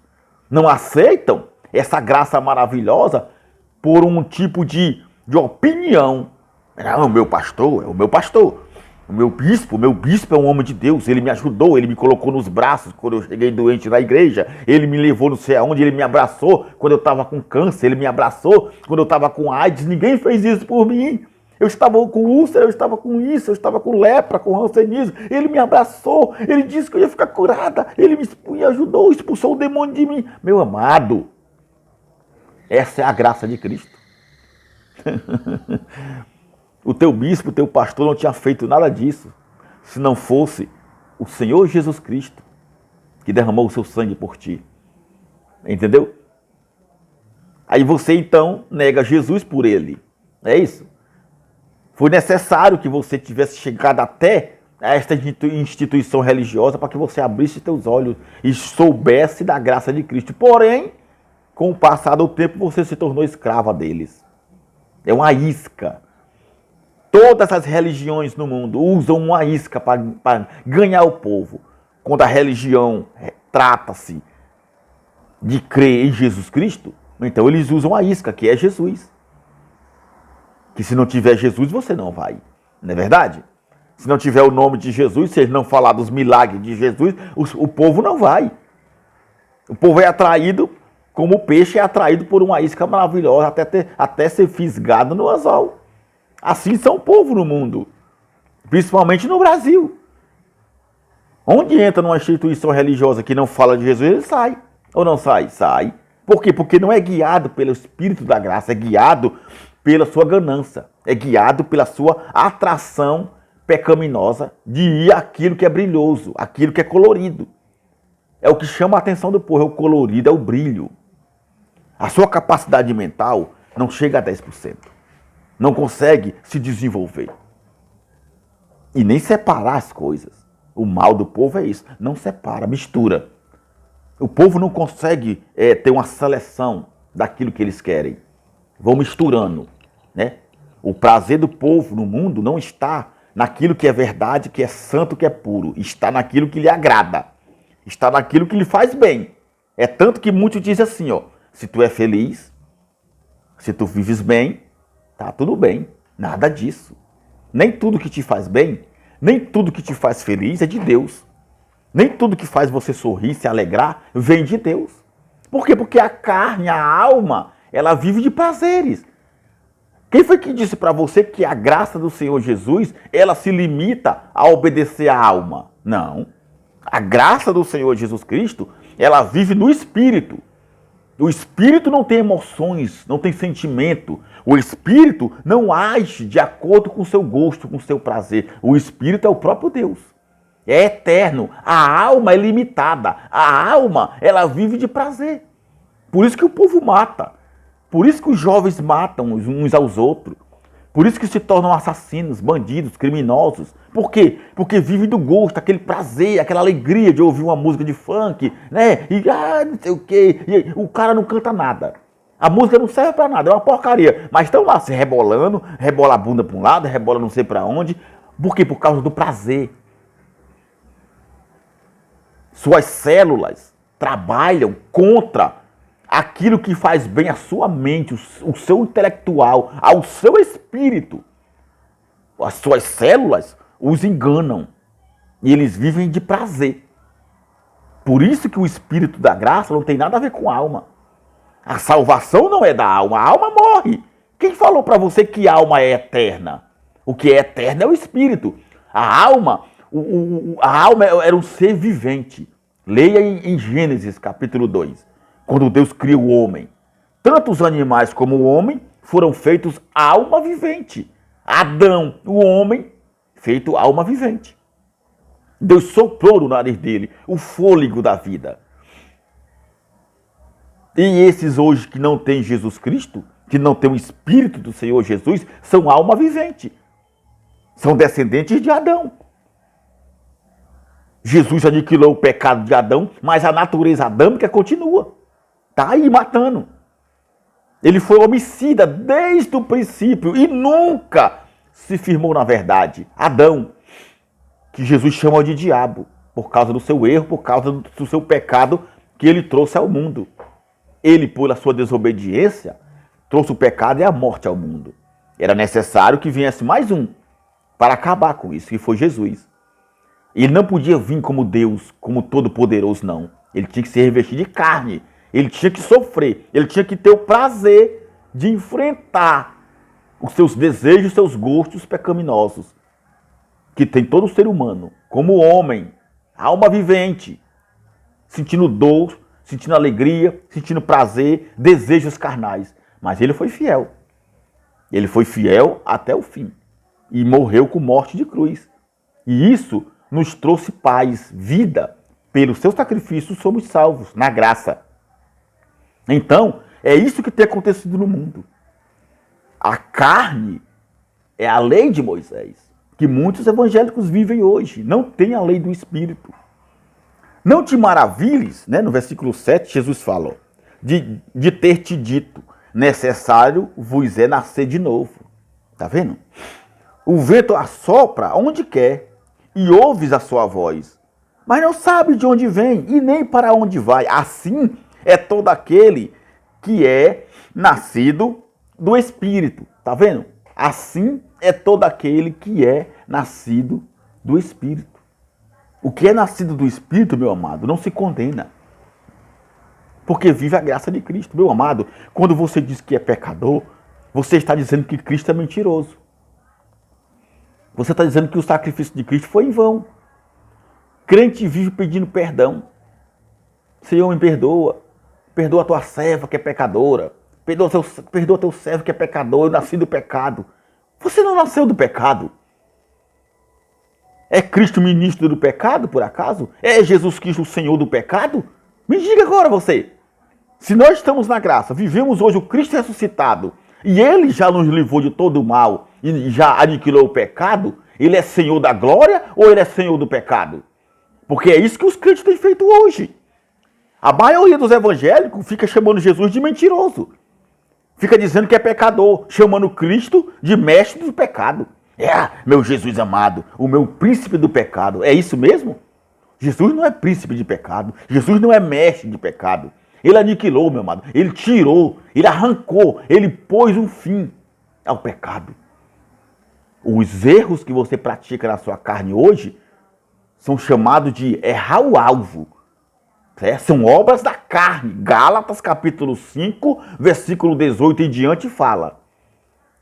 Não aceitam essa graça maravilhosa por um tipo de opinião. Não, o meu pastor é o meu pastor. O meu bispo é um homem de Deus. Ele me ajudou, ele me colocou nos braços quando eu cheguei doente na igreja. Ele me levou não sei aonde, ele me abraçou quando eu estava com câncer. Ele me abraçou quando eu estava com AIDS. Ninguém fez isso por mim. Eu estava com úlcera, eu estava com isso, eu estava com lepra, com rancenismo. Ele me abraçou, ele disse que eu ia ficar curada. Ele me ajudou, expulsou o demônio de mim. Meu amado, essa é a graça de Cristo. O teu bispo, o teu pastor não tinha feito nada disso se não fosse o Senhor Jesus Cristo que derramou o seu sangue por ti. Entendeu? Aí você então nega Jesus por ele. É isso? Foi necessário que você tivesse chegado até esta instituição religiosa para que você abrisse teus olhos e soubesse da graça de Cristo. Porém, com o passar do tempo, você se tornou escrava deles. É uma isca. Todas as religiões no mundo usam uma isca para ganhar o povo. Quando a religião trata-se de crer em Jesus Cristo, então eles usam a isca, que é Jesus. Que se não tiver Jesus, você não vai. Não é verdade? Se não tiver o nome de Jesus, se ele não falar dos milagres de Jesus, o povo não vai. O povo é atraído como o peixe é atraído por uma isca maravilhosa até ser fisgado no anzol. Assim são o povo no mundo, principalmente no Brasil. Onde entra numa instituição religiosa que não fala de Jesus, ele sai. Ou não sai? Sai. Por quê? Porque não é guiado pelo Espírito da graça, é guiado pela sua ganância, é guiado pela sua atração pecaminosa de ir àquilo que é brilhoso, aquilo que é colorido. É o que chama a atenção do povo, é o colorido, é o brilho. A sua capacidade mental não chega a 10%. Não consegue se desenvolver. E nem separar as coisas. O mal do povo é isso, não separa, mistura. O povo não consegue ter uma seleção daquilo que eles querem. Vão misturando, né? O prazer do povo no mundo não está naquilo que é verdade, que é santo, que é puro. Está naquilo que lhe agrada. Está naquilo que lhe faz bem. É tanto que muitos dizem assim, ó, se tu é feliz, se tu vives bem, tá tudo bem. Nada disso. Nem tudo que te faz bem, nem tudo que te faz feliz é de Deus. Nem tudo que faz você sorrir, se alegrar, vem de Deus. Por quê? Porque a carne, a alma, ela vive de prazeres. Quem foi que disse para você que a graça do Senhor Jesus, ela se limita a obedecer à alma? Não. A graça do Senhor Jesus Cristo, ela vive no Espírito. O Espírito não tem emoções, não tem sentimento. O Espírito não age de acordo com o seu gosto, com o seu prazer. O Espírito é o próprio Deus. É eterno. A alma é limitada. A alma, ela vive de prazer. Por isso que o povo mata. Por isso que os jovens matam uns aos outros. Por isso que se tornam assassinos, bandidos, criminosos. Por quê? Porque vivem do gosto, aquele prazer, aquela alegria de ouvir uma música de funk, né? E não sei o quê. E o cara não canta nada. A música não serve pra nada, é uma porcaria. Mas estão lá se rebolando, rebola a bunda pra um lado, rebola não sei pra onde. Por quê? Por causa do prazer. Suas células trabalham contra aquilo que faz bem à sua mente, o seu intelectual, ao seu espírito. As suas células os enganam e eles vivem de prazer. Por isso que o espírito da graça não tem nada a ver com a alma. A salvação não é da alma, a alma morre. Quem falou para você que a alma é eterna? O que é eterno é o espírito. A alma era um ser vivente. Leia em Gênesis capítulo 2. Quando Deus cria o homem, tanto os animais como o homem foram feitos alma vivente. Adão, o homem, feito alma vivente. Deus soprou no nariz dele o fôlego da vida. E esses hoje que não têm Jesus Cristo, que não têm o Espírito do Senhor Jesus, são alma vivente. São descendentes de Adão. Jesus aniquilou o pecado de Adão, mas a natureza adâmica continua. Está aí matando. Ele foi homicida desde o princípio e nunca se firmou na verdade. Adão, que Jesus chama de diabo, por causa do seu erro, por causa do seu pecado que ele trouxe ao mundo. Ele, por sua desobediência, trouxe o pecado e a morte ao mundo. Era necessário que viesse mais um para acabar com isso, que foi Jesus. Ele não podia vir como Deus, como Todo-Poderoso, não. Ele tinha que se revestir de carne. Ele tinha que sofrer. Ele tinha que ter o prazer de enfrentar os seus desejos, os seus gostos pecaminosos. Que tem todo ser humano, como homem, alma vivente, sentindo dor, sentindo alegria, sentindo prazer, desejos carnais. Mas ele foi fiel. Ele foi fiel até o fim. E morreu com morte de cruz. E isso nos trouxe paz, vida. Pelo seu sacrifício somos salvos, na graça. Então, é isso que tem acontecido no mundo. A carne é a lei de Moisés, que muitos evangélicos vivem hoje. Não tem a lei do Espírito. Não te maravilhes, né? No versículo 7, Jesus falou, de ter te dito, necessário vos é nascer de novo. Tá vendo? O vento assopra onde quer e ouves a sua voz, mas não sabe de onde vem e nem para onde vai. Assim é todo aquele que é nascido do Espírito. Tá vendo? Assim é todo aquele que é nascido do Espírito. O que é nascido do Espírito, meu amado, não se condena. Porque vive a graça de Cristo. Meu amado, quando você diz que é pecador, você está dizendo que Cristo é mentiroso. Você está dizendo que o sacrifício de Cristo foi em vão. Crente vive pedindo perdão. Senhor, me perdoa. Perdoa a tua serva que é pecadora. Perdoa teu servo que é pecador. Eu nasci do pecado. Você não nasceu do pecado. É Cristo ministro do pecado, por acaso? É Jesus Cristo o Senhor do pecado? Me diga agora você. Se nós estamos na graça, vivemos hoje o Cristo ressuscitado, e Ele já nos livrou de todo o mal, e já aniquilou o pecado, Ele é Senhor da glória ou Ele é Senhor do pecado? Porque é isso que os crentes têm feito hoje. A maioria dos evangélicos fica chamando Jesus de mentiroso. Fica dizendo que é pecador, chamando Cristo de mestre do pecado. Meu Jesus amado, o meu príncipe do pecado. É isso mesmo? Jesus não é príncipe de pecado. Jesus não é mestre de pecado. Ele aniquilou, meu amado. Ele tirou, ele arrancou, ele pôs um fim ao pecado. Os erros que você pratica na sua carne hoje são chamados de errar o alvo. São obras da carne. Gálatas capítulo 5, versículo 18 em diante fala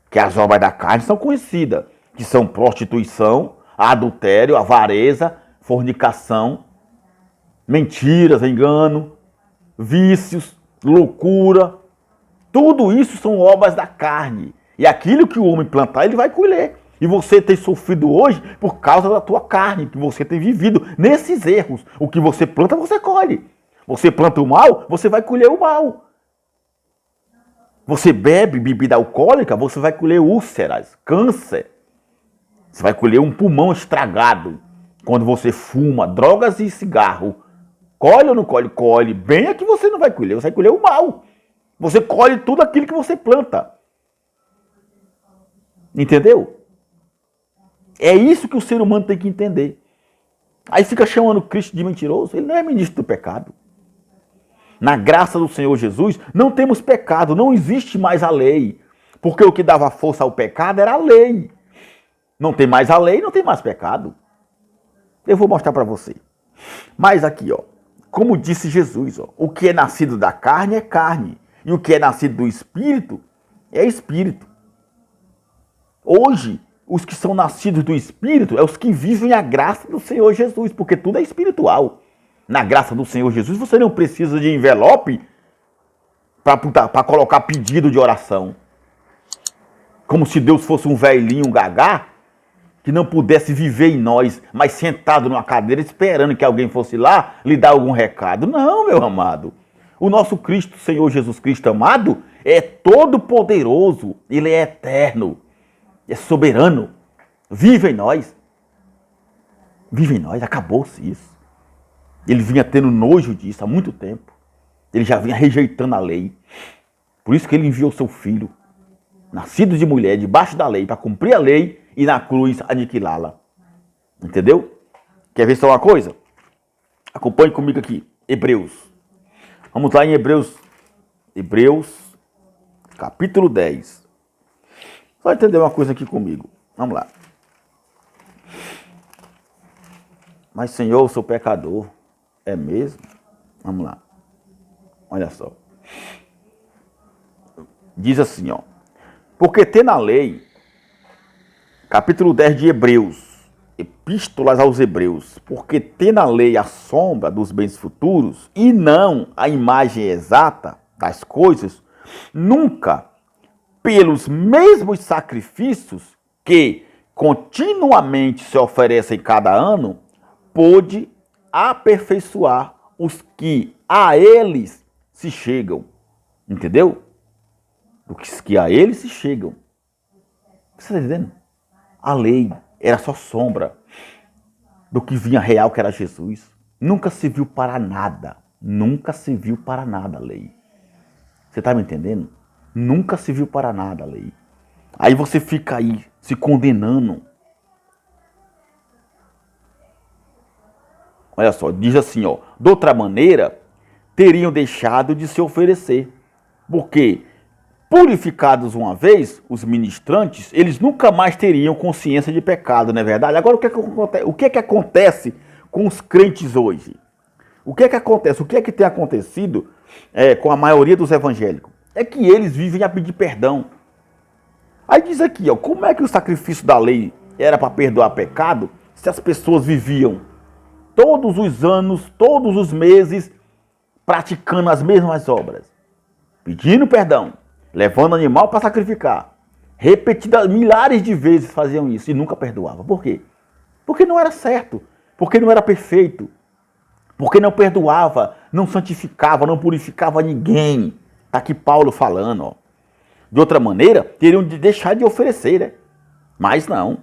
que as obras da carne são conhecidas, que são prostituição, adultério, avareza, fornicação, mentiras, engano, vícios, loucura. Tudo isso são obras da carne. E aquilo que o homem plantar, ele vai colher. E você tem sofrido hoje por causa da tua carne, que você tem vivido nesses erros. O que você planta, você colhe. Você planta o mal, você vai colher o mal. Você bebe bebida alcoólica, você vai colher úlceras, câncer. Você vai colher um pulmão estragado. Quando você fuma drogas e cigarro, colhe ou não colhe? Colhe. Bem é que você não vai colher, você vai colher o mal. Você colhe tudo aquilo que você planta. Entendeu? É isso que o ser humano tem que entender. Aí fica chamando Cristo de mentiroso. Ele não é ministro do pecado. Na graça do Senhor Jesus, não temos pecado, não existe mais a lei. Porque o que dava força ao pecado era a lei. Não tem mais a lei, não tem mais pecado. Eu vou mostrar para você. Mas aqui, ó, como disse Jesus, ó, o que é nascido da carne é carne. E o que é nascido do Espírito é Espírito. Hoje, os que são nascidos do Espírito é os que vivem a graça do Senhor Jesus, porque tudo é espiritual. Na graça do Senhor Jesus, você não precisa de envelope para colocar pedido de oração. Como se Deus fosse um velhinho, um gagá, que não pudesse viver em nós, mas sentado numa cadeira esperando que alguém fosse lá lhe dar algum recado. Não, meu amado. O nosso Cristo, Senhor Jesus Cristo amado, é todo poderoso, Ele é eterno, é soberano, vive em nós. Vive em nós, acabou-se isso. Ele vinha tendo nojo disso há muito tempo. Ele já vinha rejeitando a lei. Por isso que ele enviou seu filho, nascido de mulher, debaixo da lei, para cumprir a lei e na cruz aniquilá-la. Entendeu? Quer ver só uma coisa? Acompanhe comigo aqui. Hebreus. Vamos lá em Hebreus. Hebreus, capítulo 10. Só entender uma coisa aqui comigo. Vamos lá. Mas, Senhor, eu sou pecador. É mesmo? Vamos lá. Olha só. Diz assim, ó. Porque tem na lei, capítulo 10 de Hebreus, epístolas aos Hebreus, porque tem na lei a sombra dos bens futuros e não a imagem exata das coisas, nunca, pelos mesmos sacrifícios que continuamente se oferecem cada ano, pôde aperfeiçoar os que a eles se chegam. Entendeu? Os que a eles se chegam. Você está entendendo? A lei era só sombra do que vinha real, que era Jesus. Nunca se viu para nada. Nunca se viu para nada a lei. Você está me entendendo? Nunca se viu para nada a lei. Aí você fica aí se condenando. Olha só, diz assim, ó. De outra maneira, teriam deixado de se oferecer. Porque, purificados uma vez, os ministrantes, eles nunca mais teriam consciência de pecado, não é verdade? Agora, o que é que acontece com os crentes hoje? O que é que acontece? O que é que tem acontecido com a maioria dos evangélicos? É que eles vivem a pedir perdão. Aí diz aqui, ó, como é que o sacrifício da lei era para perdoar pecado se as pessoas viviam todos os anos, todos os meses, praticando as mesmas obras? Pedindo perdão, levando animal para sacrificar. Repetidas, milhares de vezes faziam isso e nunca perdoavam. Por quê? Porque não era certo, porque não era perfeito, porque não perdoava, não santificava, não purificava ninguém. Está aqui Paulo falando, ó. De outra maneira, teriam de deixar de oferecer, né? Mas não.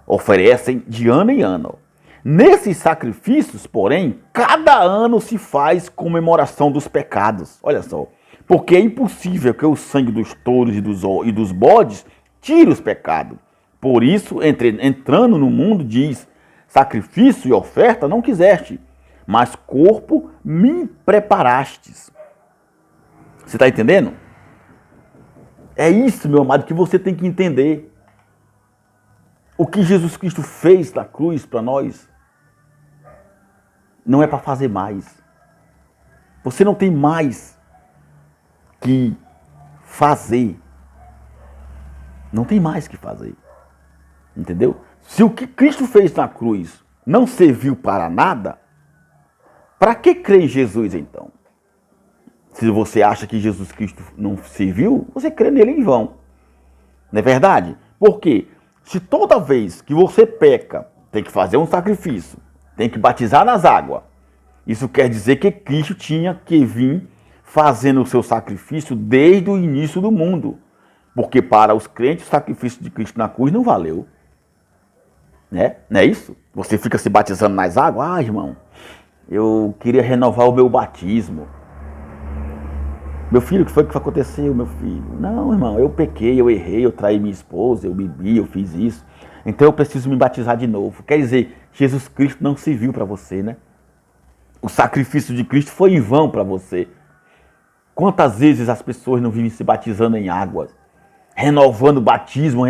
Oferecem de ano em ano. Nesses sacrifícios, porém, cada ano se faz comemoração dos pecados. Olha só. Porque é impossível que o sangue dos touros e dos bodes tire os pecados. Por isso, entrando no mundo, diz: sacrifício e oferta não quiseste, mas corpo me preparastes. Você está entendendo? É isso, meu amado, que você tem que entender. O que Jesus Cristo fez na cruz para nós não é para fazer mais. Você não tem mais que fazer. Não tem mais que fazer. Entendeu? Se o que Cristo fez na cruz não serviu para nada, para que crer em Jesus então? Se você acha que Jesus Cristo não serviu, você crê nele em vão. Não é verdade? Porque se toda vez que você peca, tem que fazer um sacrifício, tem que batizar nas águas, isso quer dizer que Cristo tinha que vir fazendo o seu sacrifício desde o início do mundo. Porque para os crentes o sacrifício de Cristo na cruz não valeu. Né? Não é isso? Você fica se batizando nas águas. Ah, irmão, eu queria renovar o meu batismo. Meu filho, o que foi que aconteceu, meu filho? Não, irmão, eu pequei, eu errei, eu traí minha esposa, eu bebi, eu fiz isso. Então eu preciso me batizar de novo. Quer dizer, Jesus Cristo não serviu para você, né? O sacrifício de Cristo foi em vão para você. Quantas vezes as pessoas não vivem se batizando em águas? Renovando o batismo,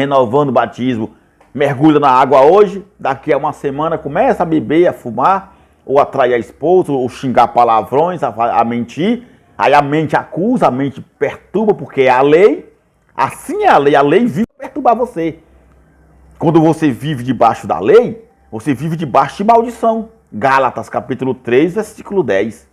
mergulha na água hoje, daqui a uma semana começa a beber, a fumar, ou a trair a esposa, ou xingar palavrões, a mentir. Aí a mente acusa, a mente perturba, porque é a lei. Assim é a lei vive para perturbar você. Quando você vive debaixo da lei, você vive debaixo de maldição. Gálatas capítulo 3, versículo 10.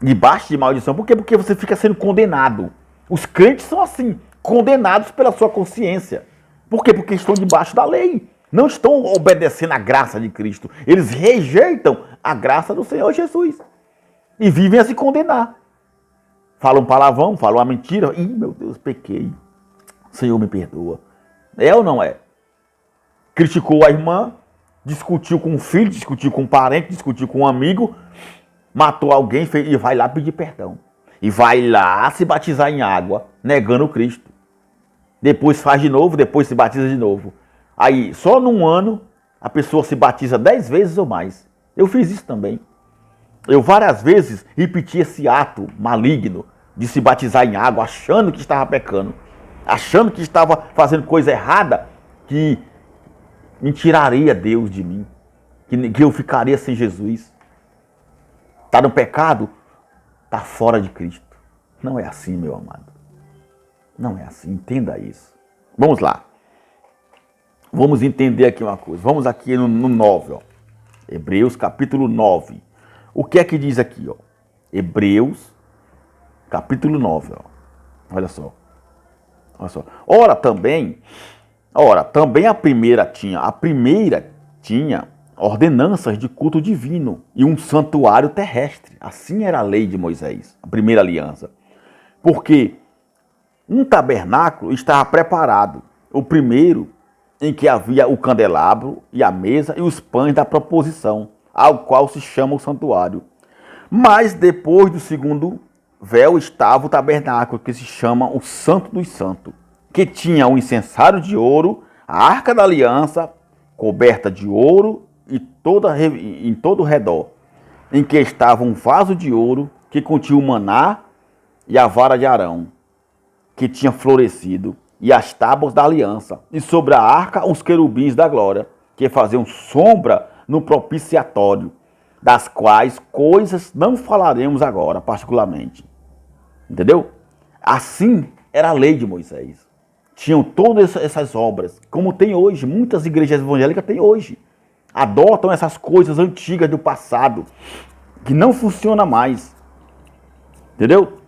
Debaixo de maldição. Por quê? Porque você fica sendo condenado. Os crentes são assim, condenados pela sua consciência. Por quê? Porque estão debaixo da lei. Não estão obedecendo à graça de Cristo. Eles rejeitam a graça do Senhor Jesus. E vivem a se condenar. Falam palavrão, falam a mentira. Ih, meu Deus, pequei. Senhor, me perdoa. É ou não é? Criticou a irmã, discutiu com o filho, discutiu com um parente, discutiu com um amigo, matou alguém e vai lá pedir perdão. E vai lá se batizar em água, negando Cristo. Depois faz de novo, depois se batiza de novo. Aí, só num ano, a pessoa se batiza 10 vezes ou mais. Eu fiz isso também. Eu várias vezes repeti esse ato maligno de se batizar em água, achando que estava pecando. Achando que estava fazendo coisa errada, que me tiraria Deus de mim. Que eu ficaria sem Jesus. Está no pecado, está fora de Cristo. Não é assim, meu amado. Não é assim, entenda isso. Vamos lá. Vamos entender aqui uma coisa. Vamos aqui no 9, ó. Hebreus capítulo 9. O que é que diz aqui, ó? Hebreus capítulo 9, ó. Olha só. Olha só. Ora, também a primeira tinha ordenanças de culto divino e um santuário terrestre. Assim era a lei de Moisés, a primeira aliança. Porque um tabernáculo estava preparado, o primeiro em que havia o candelabro e a mesa e os pães da proposição, ao qual se chama o santuário. Mas depois do segundo véu estava o tabernáculo, que se chama o Santo dos Santos, que tinha um incensário de ouro, a arca da aliança, coberta de ouro em todo o redor, em que estava um vaso de ouro que continha o maná e a vara de Arão, que tinha florescido, e as tábuas da aliança, e sobre a arca os querubins da glória, que faziam sombra no propiciatório. das quais coisas não falaremos agora, particularmente. Entendeu? Assim era a lei de Moisés. Tinham todas essas obras, como tem hoje, muitas igrejas evangélicas têm hoje. Adotam essas coisas antigas do passado, que não funciona mais. Entendeu?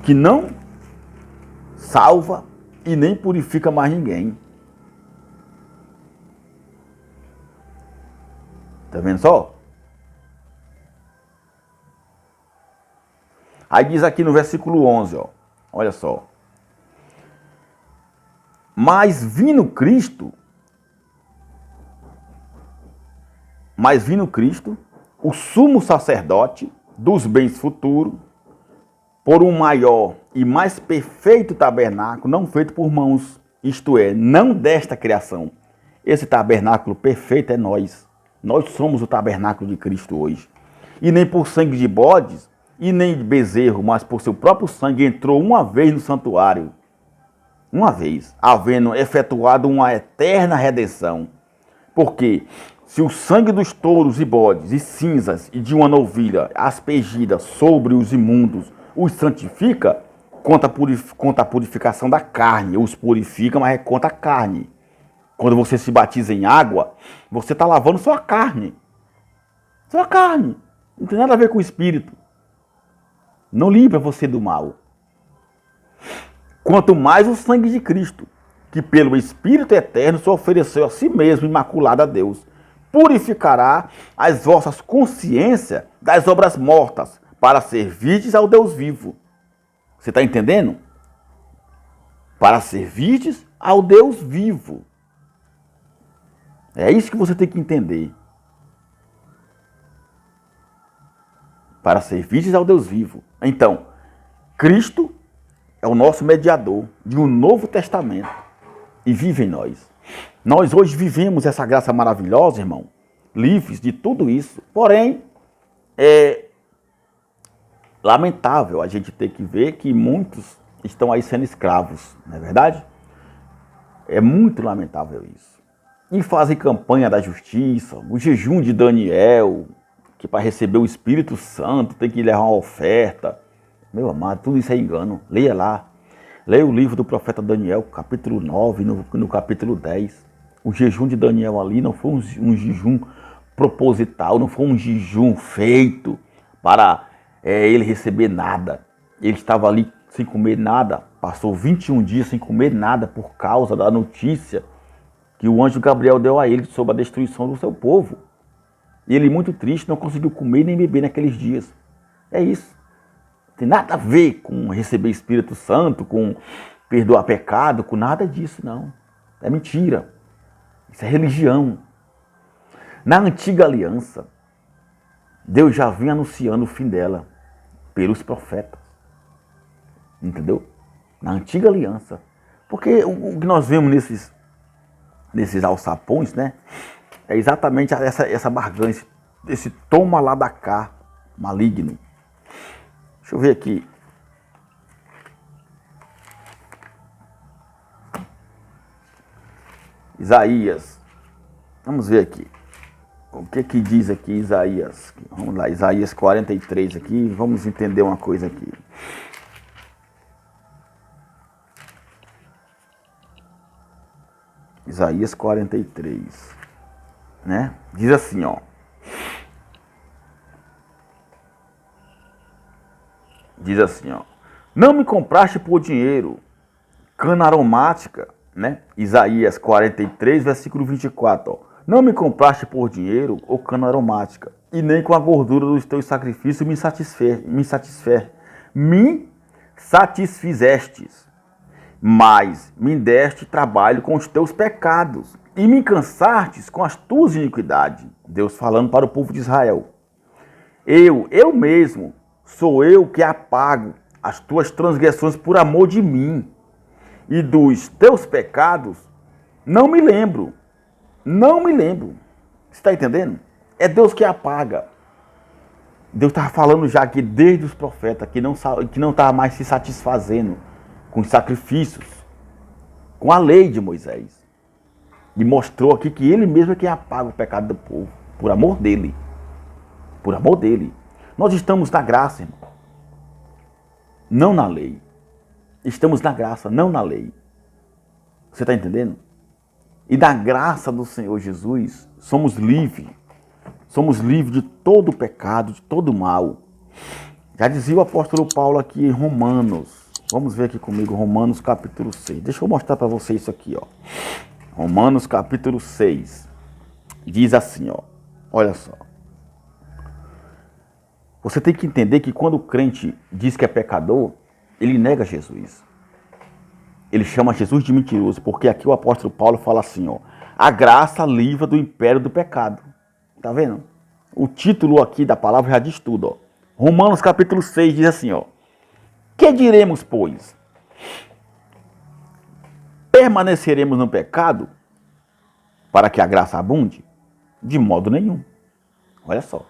Que não salva e nem purifica mais ninguém. Tá vendo só? Aí diz aqui no versículo 11, ó. Olha só. Mas vindo Cristo, o sumo sacerdote dos bens futuros, por um maior e mais perfeito tabernáculo, não feito por mãos, isto é, não desta criação. Esse tabernáculo perfeito é nós. Nós somos o tabernáculo de Cristo hoje. E nem por sangue de bodes, e nem de bezerro, mas por seu próprio sangue entrou uma vez no santuário. Uma vez, havendo efetuado uma eterna redenção. Porque se o sangue dos touros e bodes e cinzas e de uma novilha aspergida sobre os imundos os santifica, contra a purificação da carne, os purifica, mas é contra a carne. Quando você se batiza em água, você está lavando só a carne. Só a carne. Não tem nada a ver com o espírito. Não livra você do mal. Quanto mais o sangue de Cristo, que pelo Espírito Eterno se ofereceu a si mesmo imaculado a Deus, purificará as vossas consciências das obras mortas, para servirdes ao Deus vivo. Você está entendendo? Para servirdes ao Deus vivo. É isso que você tem que entender. Para servirdes ao Deus vivo. Então, Cristo é o nosso mediador de um novo testamento e vive em nós. Nós hoje vivemos essa graça maravilhosa, irmão, livres de tudo isso. Porém, é lamentável a gente ter que ver que muitos estão aí sendo escravos, não é verdade? É muito lamentável isso. E fazem campanha da justiça, o jejum de Daniel, que para receber o Espírito Santo tem que levar uma oferta. Meu amado, tudo isso é engano. Leia lá. Leia o livro do profeta Daniel, capítulo 9, no capítulo 10. O jejum de Daniel ali não foi um jejum proposital, não foi um jejum feito para ele receber nada. Ele estava ali sem comer nada, passou 21 dias sem comer nada por causa da notícia que o anjo Gabriel deu a ele sobre a destruição do seu povo. E ele, muito triste, não conseguiu comer nem beber naqueles dias. É isso. Não tem nada a ver com receber Espírito Santo, com perdoar pecado, com nada disso, não. É mentira. Isso é religião. Na antiga aliança, Deus já vinha anunciando o fim dela pelos profetas. Entendeu? Na antiga aliança. Porque o que nós vemos nesses alçapões, né? É exatamente essa barganha, esse toma lá da cá maligno. Deixa eu ver aqui. Isaías. Vamos ver aqui. O que diz aqui Isaías? Vamos lá, Isaías 43 aqui. Vamos entender uma coisa aqui. Isaías 43. Né? Diz assim, ó. Diz assim, ó. Não me compraste por dinheiro, cana aromática, né? Isaías 43, versículo 24, ó. Não me compraste por dinheiro ou cana aromática, e nem com a gordura dos teus sacrifícios me satisfizestes, mas me deste trabalho com os teus pecados, e me cansastes com as tuas iniquidades. Deus falando para o povo de Israel. Eu mesmo, sou eu que apago as tuas transgressões por amor de mim, e dos teus pecados não me lembro. Não me lembro. Você está entendendo? É Deus que apaga. Deus estava falando já aqui desde os profetas que não estava mais se satisfazendo com os sacrifícios, com a lei de Moisés. E mostrou aqui que ele mesmo é quem apaga o pecado do povo. Por amor dele. Por amor dele. Nós estamos na graça, irmão. Não na lei. Estamos na graça, não na lei. Você está entendendo? E da graça do Senhor Jesus, somos livres. Somos livres de todo pecado, de todo mal. Já dizia o apóstolo Paulo aqui em Romanos. Vamos ver aqui comigo, Romanos capítulo 6. Deixa eu mostrar para vocês isso aqui, ó. Romanos capítulo 6. Diz assim, ó. Olha só. Você tem que entender que quando o crente diz que é pecador, ele nega Jesus. Ele chama Jesus de mentiroso, porque aqui o apóstolo Paulo fala assim, ó. A graça livra do império do pecado. Tá vendo? O título aqui da palavra já diz tudo, ó. Romanos capítulo 6 diz assim, ó. Que diremos, pois? Permaneceremos no pecado para que a graça abunde? De modo nenhum. Olha só.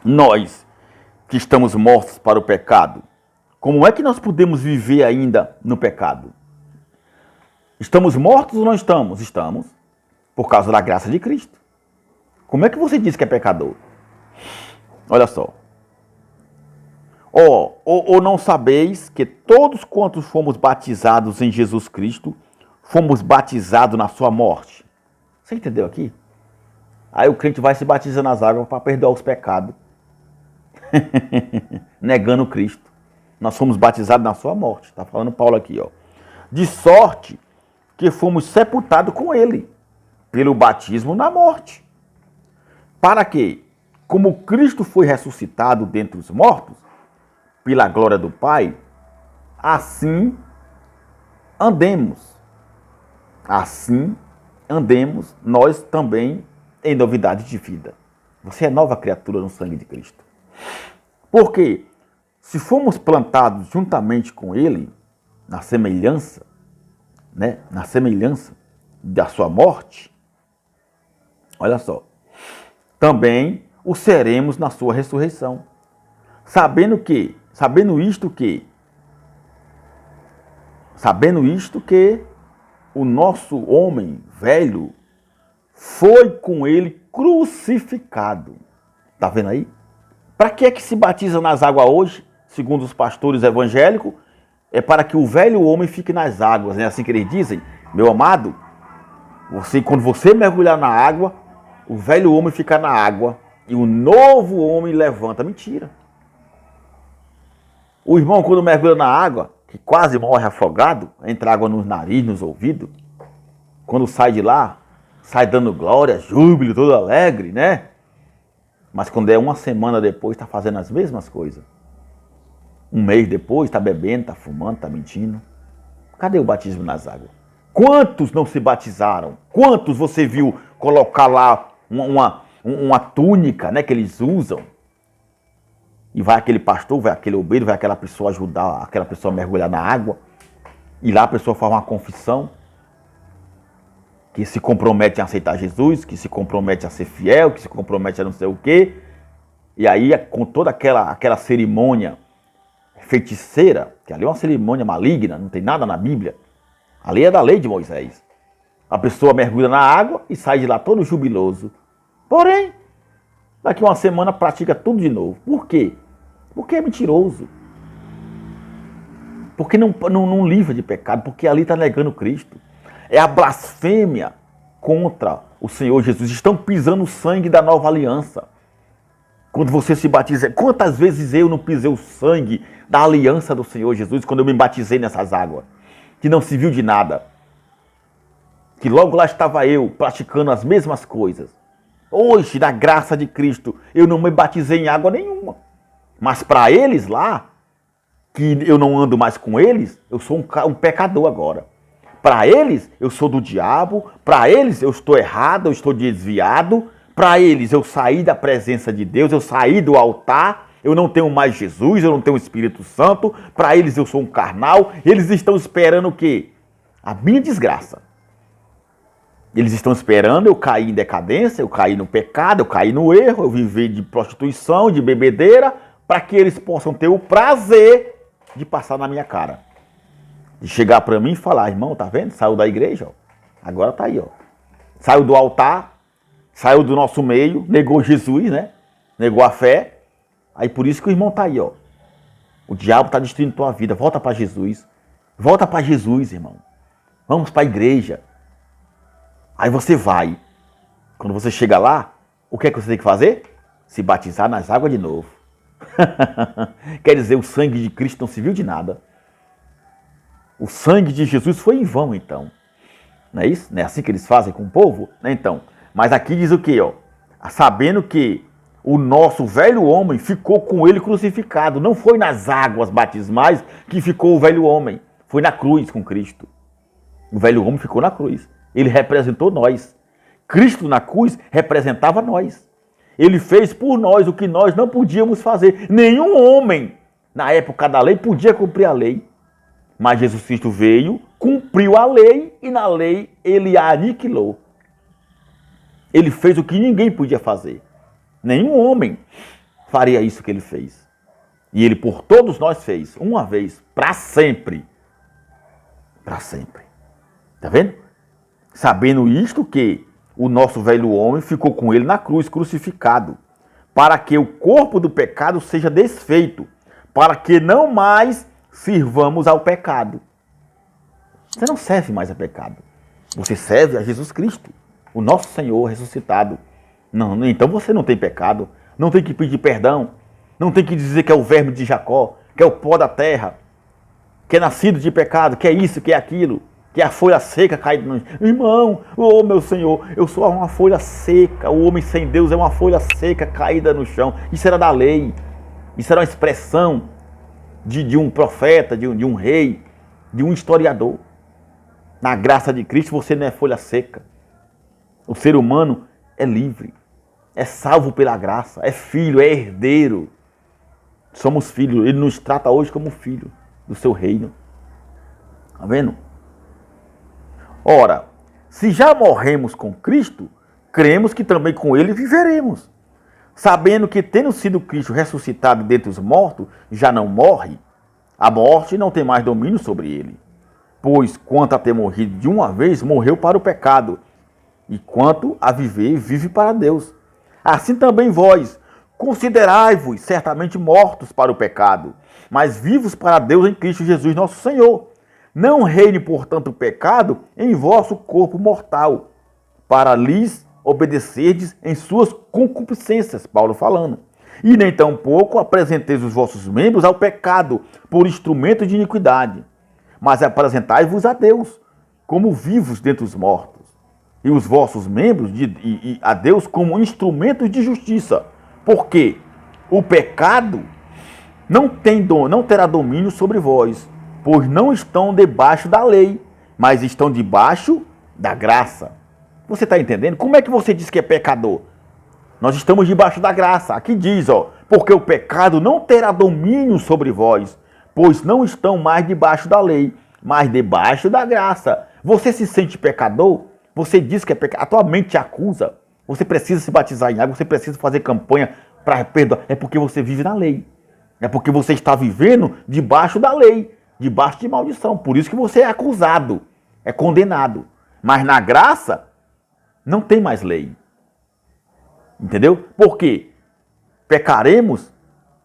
Nós que estamos mortos para o pecado, como é que nós podemos viver ainda no pecado? Estamos mortos ou não estamos? Estamos, por causa da graça de Cristo. Como é que você diz que é pecador? Olha só. Ou não sabeis que todos quantos fomos batizados em Jesus Cristo, fomos batizados na sua morte? Você entendeu aqui? Aí o crente vai se batizando nas águas para perdoar os pecados. Negando Cristo. Nós fomos batizados na sua morte. Está falando Paulo aqui, ó. De sorte que fomos sepultados com ele, pelo batismo na morte. Para que, como Cristo foi ressuscitado dentre os mortos, pela glória do Pai, assim andemos. Assim andemos nós também em novidade de vida. Você é nova criatura no sangue de Cristo. Porque se fomos plantados juntamente com Ele, na semelhança, né, na semelhança da sua morte, olha só, também o seremos na sua ressurreição. Sabendo isto que o nosso homem velho foi com ele crucificado. Tá vendo aí? Para que é que se batiza nas águas hoje, segundo os pastores evangélicos? É para que o velho homem fique nas águas, né? Assim que eles dizem. Meu amado, quando você mergulhar na água, o velho homem fica na água e o novo homem levanta. Mentira. O irmão, quando mergulha na água, que quase morre afogado, entra água no nariz, nos ouvidos, quando sai de lá, sai dando glória, júbilo, todo alegre, né? Mas quando é uma semana depois, está fazendo as mesmas coisas. Um mês depois, está bebendo, está fumando, está mentindo. Cadê o batismo nas águas? Quantos não se batizaram? Quantos você viu colocar lá uma túnica, né, que eles usam? E vai aquele pastor, vai aquele obreiro, vai aquela pessoa ajudar aquela pessoa a mergulhar na água. E lá a pessoa faz uma confissão. Que se compromete a aceitar Jesus, que se compromete a ser fiel, que se compromete a não sei o quê. E aí, com toda aquela cerimônia feiticeira, que ali é uma cerimônia maligna, não tem nada na Bíblia. Ali é da lei de Moisés. A pessoa mergulha na água e sai de lá todo jubiloso. Porém, daqui a uma semana pratica tudo de novo. Por quê? Porque é mentiroso. Porque não livra de pecado, porque ali está negando Cristo. É a blasfêmia contra o Senhor Jesus. Estão pisando o sangue da nova aliança. Quando você se batiza, quantas vezes eu não pisei o sangue da aliança do Senhor Jesus quando eu me batizei nessas águas? Que não se viu de nada. Que logo lá estava eu praticando as mesmas coisas. Hoje, na graça de Cristo, eu não me batizei em água nenhuma. Mas para eles lá, que eu não ando mais com eles, eu sou um pecador agora. Para eles, eu sou do diabo. Para eles, eu estou errado, eu estou desviado. Para eles, eu saí da presença de Deus, eu saí do altar. Eu não tenho mais Jesus, eu não tenho o Espírito Santo. Para eles, eu sou um carnal. Eles estão esperando o quê? A minha desgraça. Eles estão esperando eu cair em decadência, eu cair no pecado, eu cair no erro, eu viver de prostituição, de bebedeira, para que eles possam ter o prazer de passar na minha cara. De chegar para mim e falar, irmão, tá vendo? Saiu da igreja, ó. Agora tá aí, ó. Saiu do altar, saiu do nosso meio, negou Jesus, né? Negou a fé. Aí por isso que o irmão está aí, ó. O diabo está destruindo tua vida. Volta para Jesus. Volta para Jesus, irmão. Vamos para a igreja. Aí você vai. Quando você chega lá, o que é que você tem que fazer? Se batizar nas águas de novo. Quer dizer, o sangue de Cristo não serviu de nada. O sangue de Jesus foi em vão, então. Não é isso? Não é assim que eles fazem com o povo? Então, mas aqui diz o quê? Ó? Sabendo que o nosso velho homem ficou com ele crucificado. Não foi nas águas batismais que ficou o velho homem. Foi na cruz com Cristo. O velho homem ficou na cruz. Ele representou nós. Cristo na cruz representava nós. Ele fez por nós o que nós não podíamos fazer. Nenhum homem, na época da lei, podia cumprir a lei. Mas Jesus Cristo veio, cumpriu a lei e na lei ele a aniquilou. Ele fez o que ninguém podia fazer. Nenhum homem faria isso que ele fez. E ele por todos nós fez, uma vez, para sempre. Para sempre. Está vendo? Sabendo isto que o nosso velho homem ficou com ele na cruz, crucificado, para que o corpo do pecado seja desfeito, para que não mais sirvamos ao pecado. Você não serve mais a pecado. Você serve a Jesus Cristo, o nosso Senhor ressuscitado. Não, então você não tem pecado, não tem que pedir perdão, não tem que dizer que é o verme de Jacó, que é o pó da terra, que é nascido de pecado, que é isso, que é aquilo, que é a folha seca caída no... Irmão, oh meu Senhor, eu sou uma folha seca, o homem sem Deus é uma folha seca caída no chão. Isso era da lei, isso era uma expressão de um profeta, de um rei, de um historiador. Na graça de Cristo você não é folha seca. O ser humano é livre, é salvo pela graça, é filho, é herdeiro. Somos filhos, ele nos trata hoje como filho do seu reino. Está vendo? Ora, se já morremos com Cristo, cremos que também com ele viveremos. Sabendo que, tendo sido Cristo ressuscitado dentre os mortos, já não morre, a morte não tem mais domínio sobre ele. Pois, quanto a ter morrido de uma vez, morreu para o pecado, e quanto a viver, vive para Deus. Assim também vós, considerai-vos certamente mortos para o pecado, mas vivos para Deus em Cristo Jesus nosso Senhor. Não reine, portanto, o pecado em vosso corpo mortal, para lhes obedecerdes em suas concupiscências, Paulo falando. E nem tampouco apresenteis os vossos membros ao pecado por instrumento de iniquidade, mas apresentai-vos a Deus como vivos dentre os mortos, e os vossos membros a Deus como instrumentos de justiça. Porque o pecado não terá domínio sobre vós, pois não estão debaixo da lei, mas estão debaixo da graça. Você está entendendo? Como é que você diz que é pecador? Nós estamos debaixo da graça. Aqui diz, ó, porque o pecado não terá domínio sobre vós, pois não estão mais debaixo da lei, mas debaixo da graça. Você se sente pecador? Você diz que é pecador? A tua mente te acusa. Você precisa se batizar em água, você precisa fazer campanha para perdoar. É porque você vive na lei. É porque você está vivendo debaixo da lei, debaixo de maldição. Por isso que você é acusado, é condenado. Mas na graça, não tem mais lei. Entendeu? Por quê? Pecaremos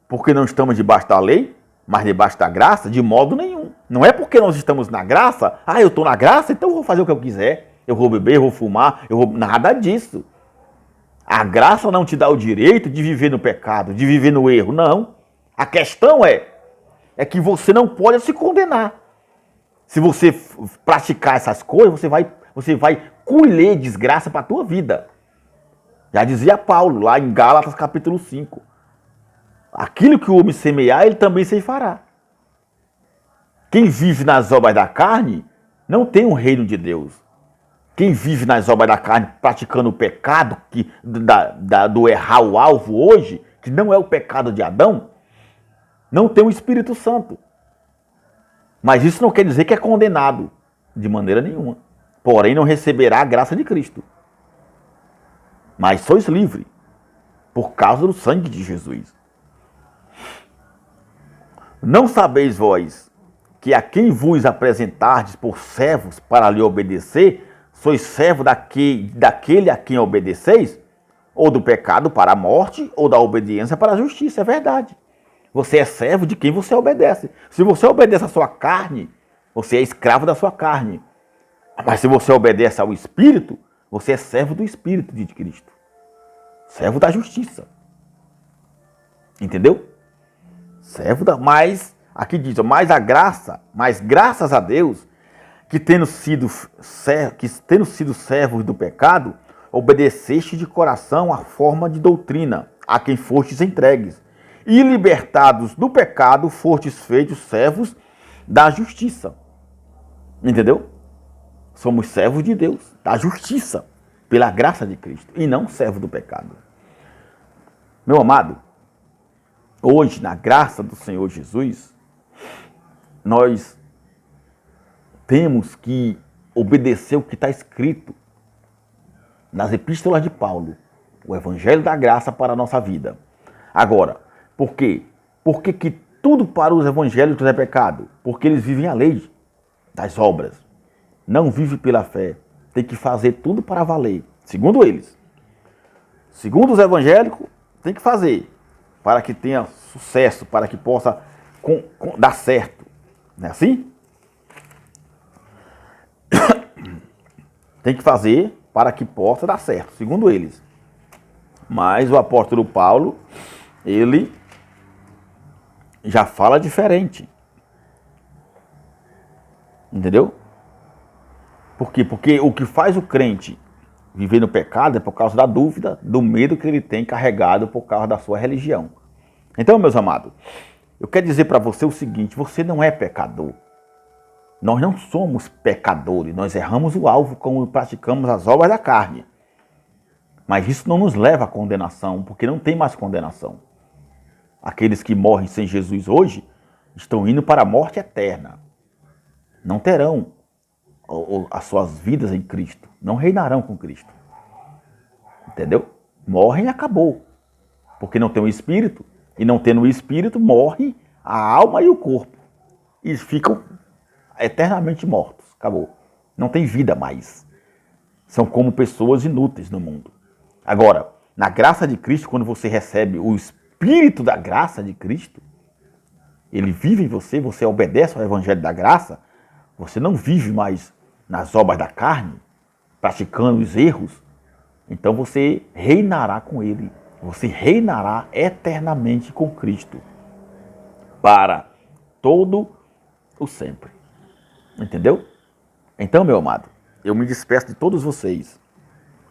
porque não estamos debaixo da lei, mas debaixo da graça? De modo nenhum. Não é porque nós estamos na graça, eu estou na graça, então eu vou fazer o que eu quiser. Eu vou beber, eu vou fumar, nada disso. A graça não te dá o direito de viver no pecado, de viver no erro, não. A questão é que você não pode se condenar. Se você praticar essas coisas, você vai colher desgraça para a tua vida. Já dizia Paulo, lá em Gálatas capítulo 5. Aquilo que o homem semear, ele também ceifará. Quem vive nas obras da carne, não tem o reino de Deus. Quem vive nas obras da carne, praticando o pecado do errar o alvo hoje, que não é o pecado de Adão, não tem o Espírito Santo. Mas isso não quer dizer que é condenado, de maneira nenhuma. Porém, não receberá a graça de Cristo. Mas sois livres, por causa do sangue de Jesus. Não sabeis vós que a quem vos apresentardes por servos para lhe obedecer, Sois servo daquele a quem obedeceis, ou do pecado para a morte, ou da obediência para a justiça. É verdade. Você é servo de quem você obedece. Se você obedece à sua carne, você é escravo da sua carne. Mas se você obedece ao Espírito, você é servo do Espírito de Cristo. Servo da justiça. Entendeu? Mas, aqui diz, mas graças a Deus, que tendo sido servos do pecado, obedeceste de coração a forma de doutrina a quem fostes entregues, e libertados do pecado, fostes feitos servos da justiça. Entendeu? Somos servos de Deus, da justiça, pela graça de Cristo, e não servos do pecado. Meu amado, hoje, na graça do Senhor Jesus, nós temos que obedecer o que está escrito nas epístolas de Paulo, o Evangelho da Graça para a nossa vida. Agora, por quê? Porque que tudo para os evangélicos é pecado? Porque eles vivem a lei das obras. Não vive pela fé. Tem que fazer tudo para valer. Segundo eles. Segundo os evangélicos, tem que fazer para que tenha sucesso, para que possa dar certo. Não é assim? Tem que fazer para que possa dar certo, segundo eles. Mas o apóstolo Paulo, ele já fala diferente. Entendeu? Por quê? Porque o que faz o crente viver no pecado é por causa da dúvida, do medo que ele tem carregado por causa da sua religião. Então, meus amados, eu quero dizer para você o seguinte: você não é pecador. Nós não somos pecadores, nós erramos o alvo quando praticamos as obras da carne. Mas isso não nos leva à condenação, porque não tem mais condenação. Aqueles que morrem sem Jesus hoje estão indo para a morte eterna. Não terão as suas vidas em Cristo, não reinarão com Cristo. Entendeu? Morrem e acabou. Porque não tem o Espírito, e não tendo o Espírito, morre a alma e o corpo. E ficam eternamente mortos. Acabou. Não tem vida mais. São como pessoas inúteis no mundo. Agora, na graça de Cristo, quando você recebe o Espírito da graça de Cristo, ele vive em você, você obedece ao Evangelho da graça, você não vive mais nas obras da carne, praticando os erros, então você reinará com ele. Você reinará eternamente com Cristo. Para todo o sempre. Entendeu? Então, meu amado, eu me despeço de todos vocês.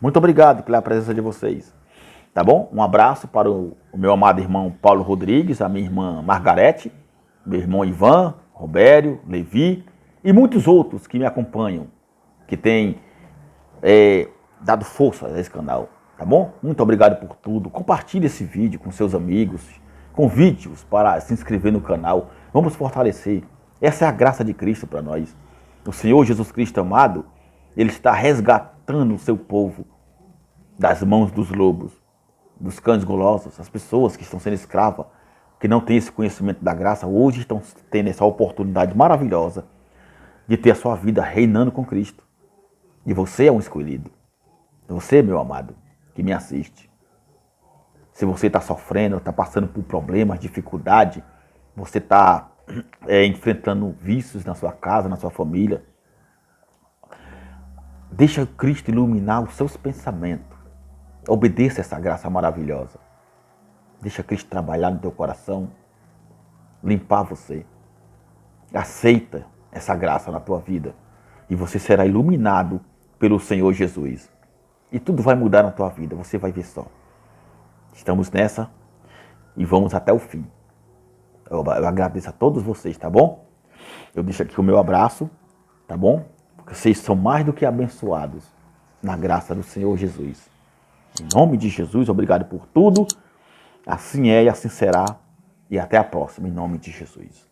Muito obrigado pela presença de vocês. Tá bom? Um abraço para o meu amado irmão Paulo Rodrigues, a minha irmã Margarete, meu irmão Ivan, Robério, Levi e muitos outros que me acompanham, que têm dado força a esse canal. Tá bom? Muito obrigado por tudo. Compartilhe esse vídeo com seus amigos. Convide-os para se inscrever no canal. Vamos fortalecer. Essa é a graça de Cristo para nós. O Senhor Jesus Cristo amado, Ele está resgatando o seu povo das mãos dos lobos, dos cães golosos, as pessoas que estão sendo escravas, que não têm esse conhecimento da graça, hoje estão tendo essa oportunidade maravilhosa de ter a sua vida reinando com Cristo. E você é um escolhido. Você, meu amado, que me assiste. Se você está sofrendo, está passando por problemas, dificuldade, você está enfrentando vícios na sua casa, na sua família, deixa Cristo iluminar os seus pensamentos. Obedeça essa graça maravilhosa. Deixa Cristo trabalhar no teu coração, limpar você. Aceita essa graça na tua vida e você será iluminado pelo Senhor Jesus. E tudo vai mudar na tua vida, você vai ver só. Estamos nessa e vamos até o fim. Eu agradeço a todos vocês, tá bom? Eu deixo aqui o meu abraço, tá bom? Porque vocês são mais do que abençoados na graça do Senhor Jesus. Em nome de Jesus, obrigado por tudo. Assim é e assim será. E até a próxima, em nome de Jesus.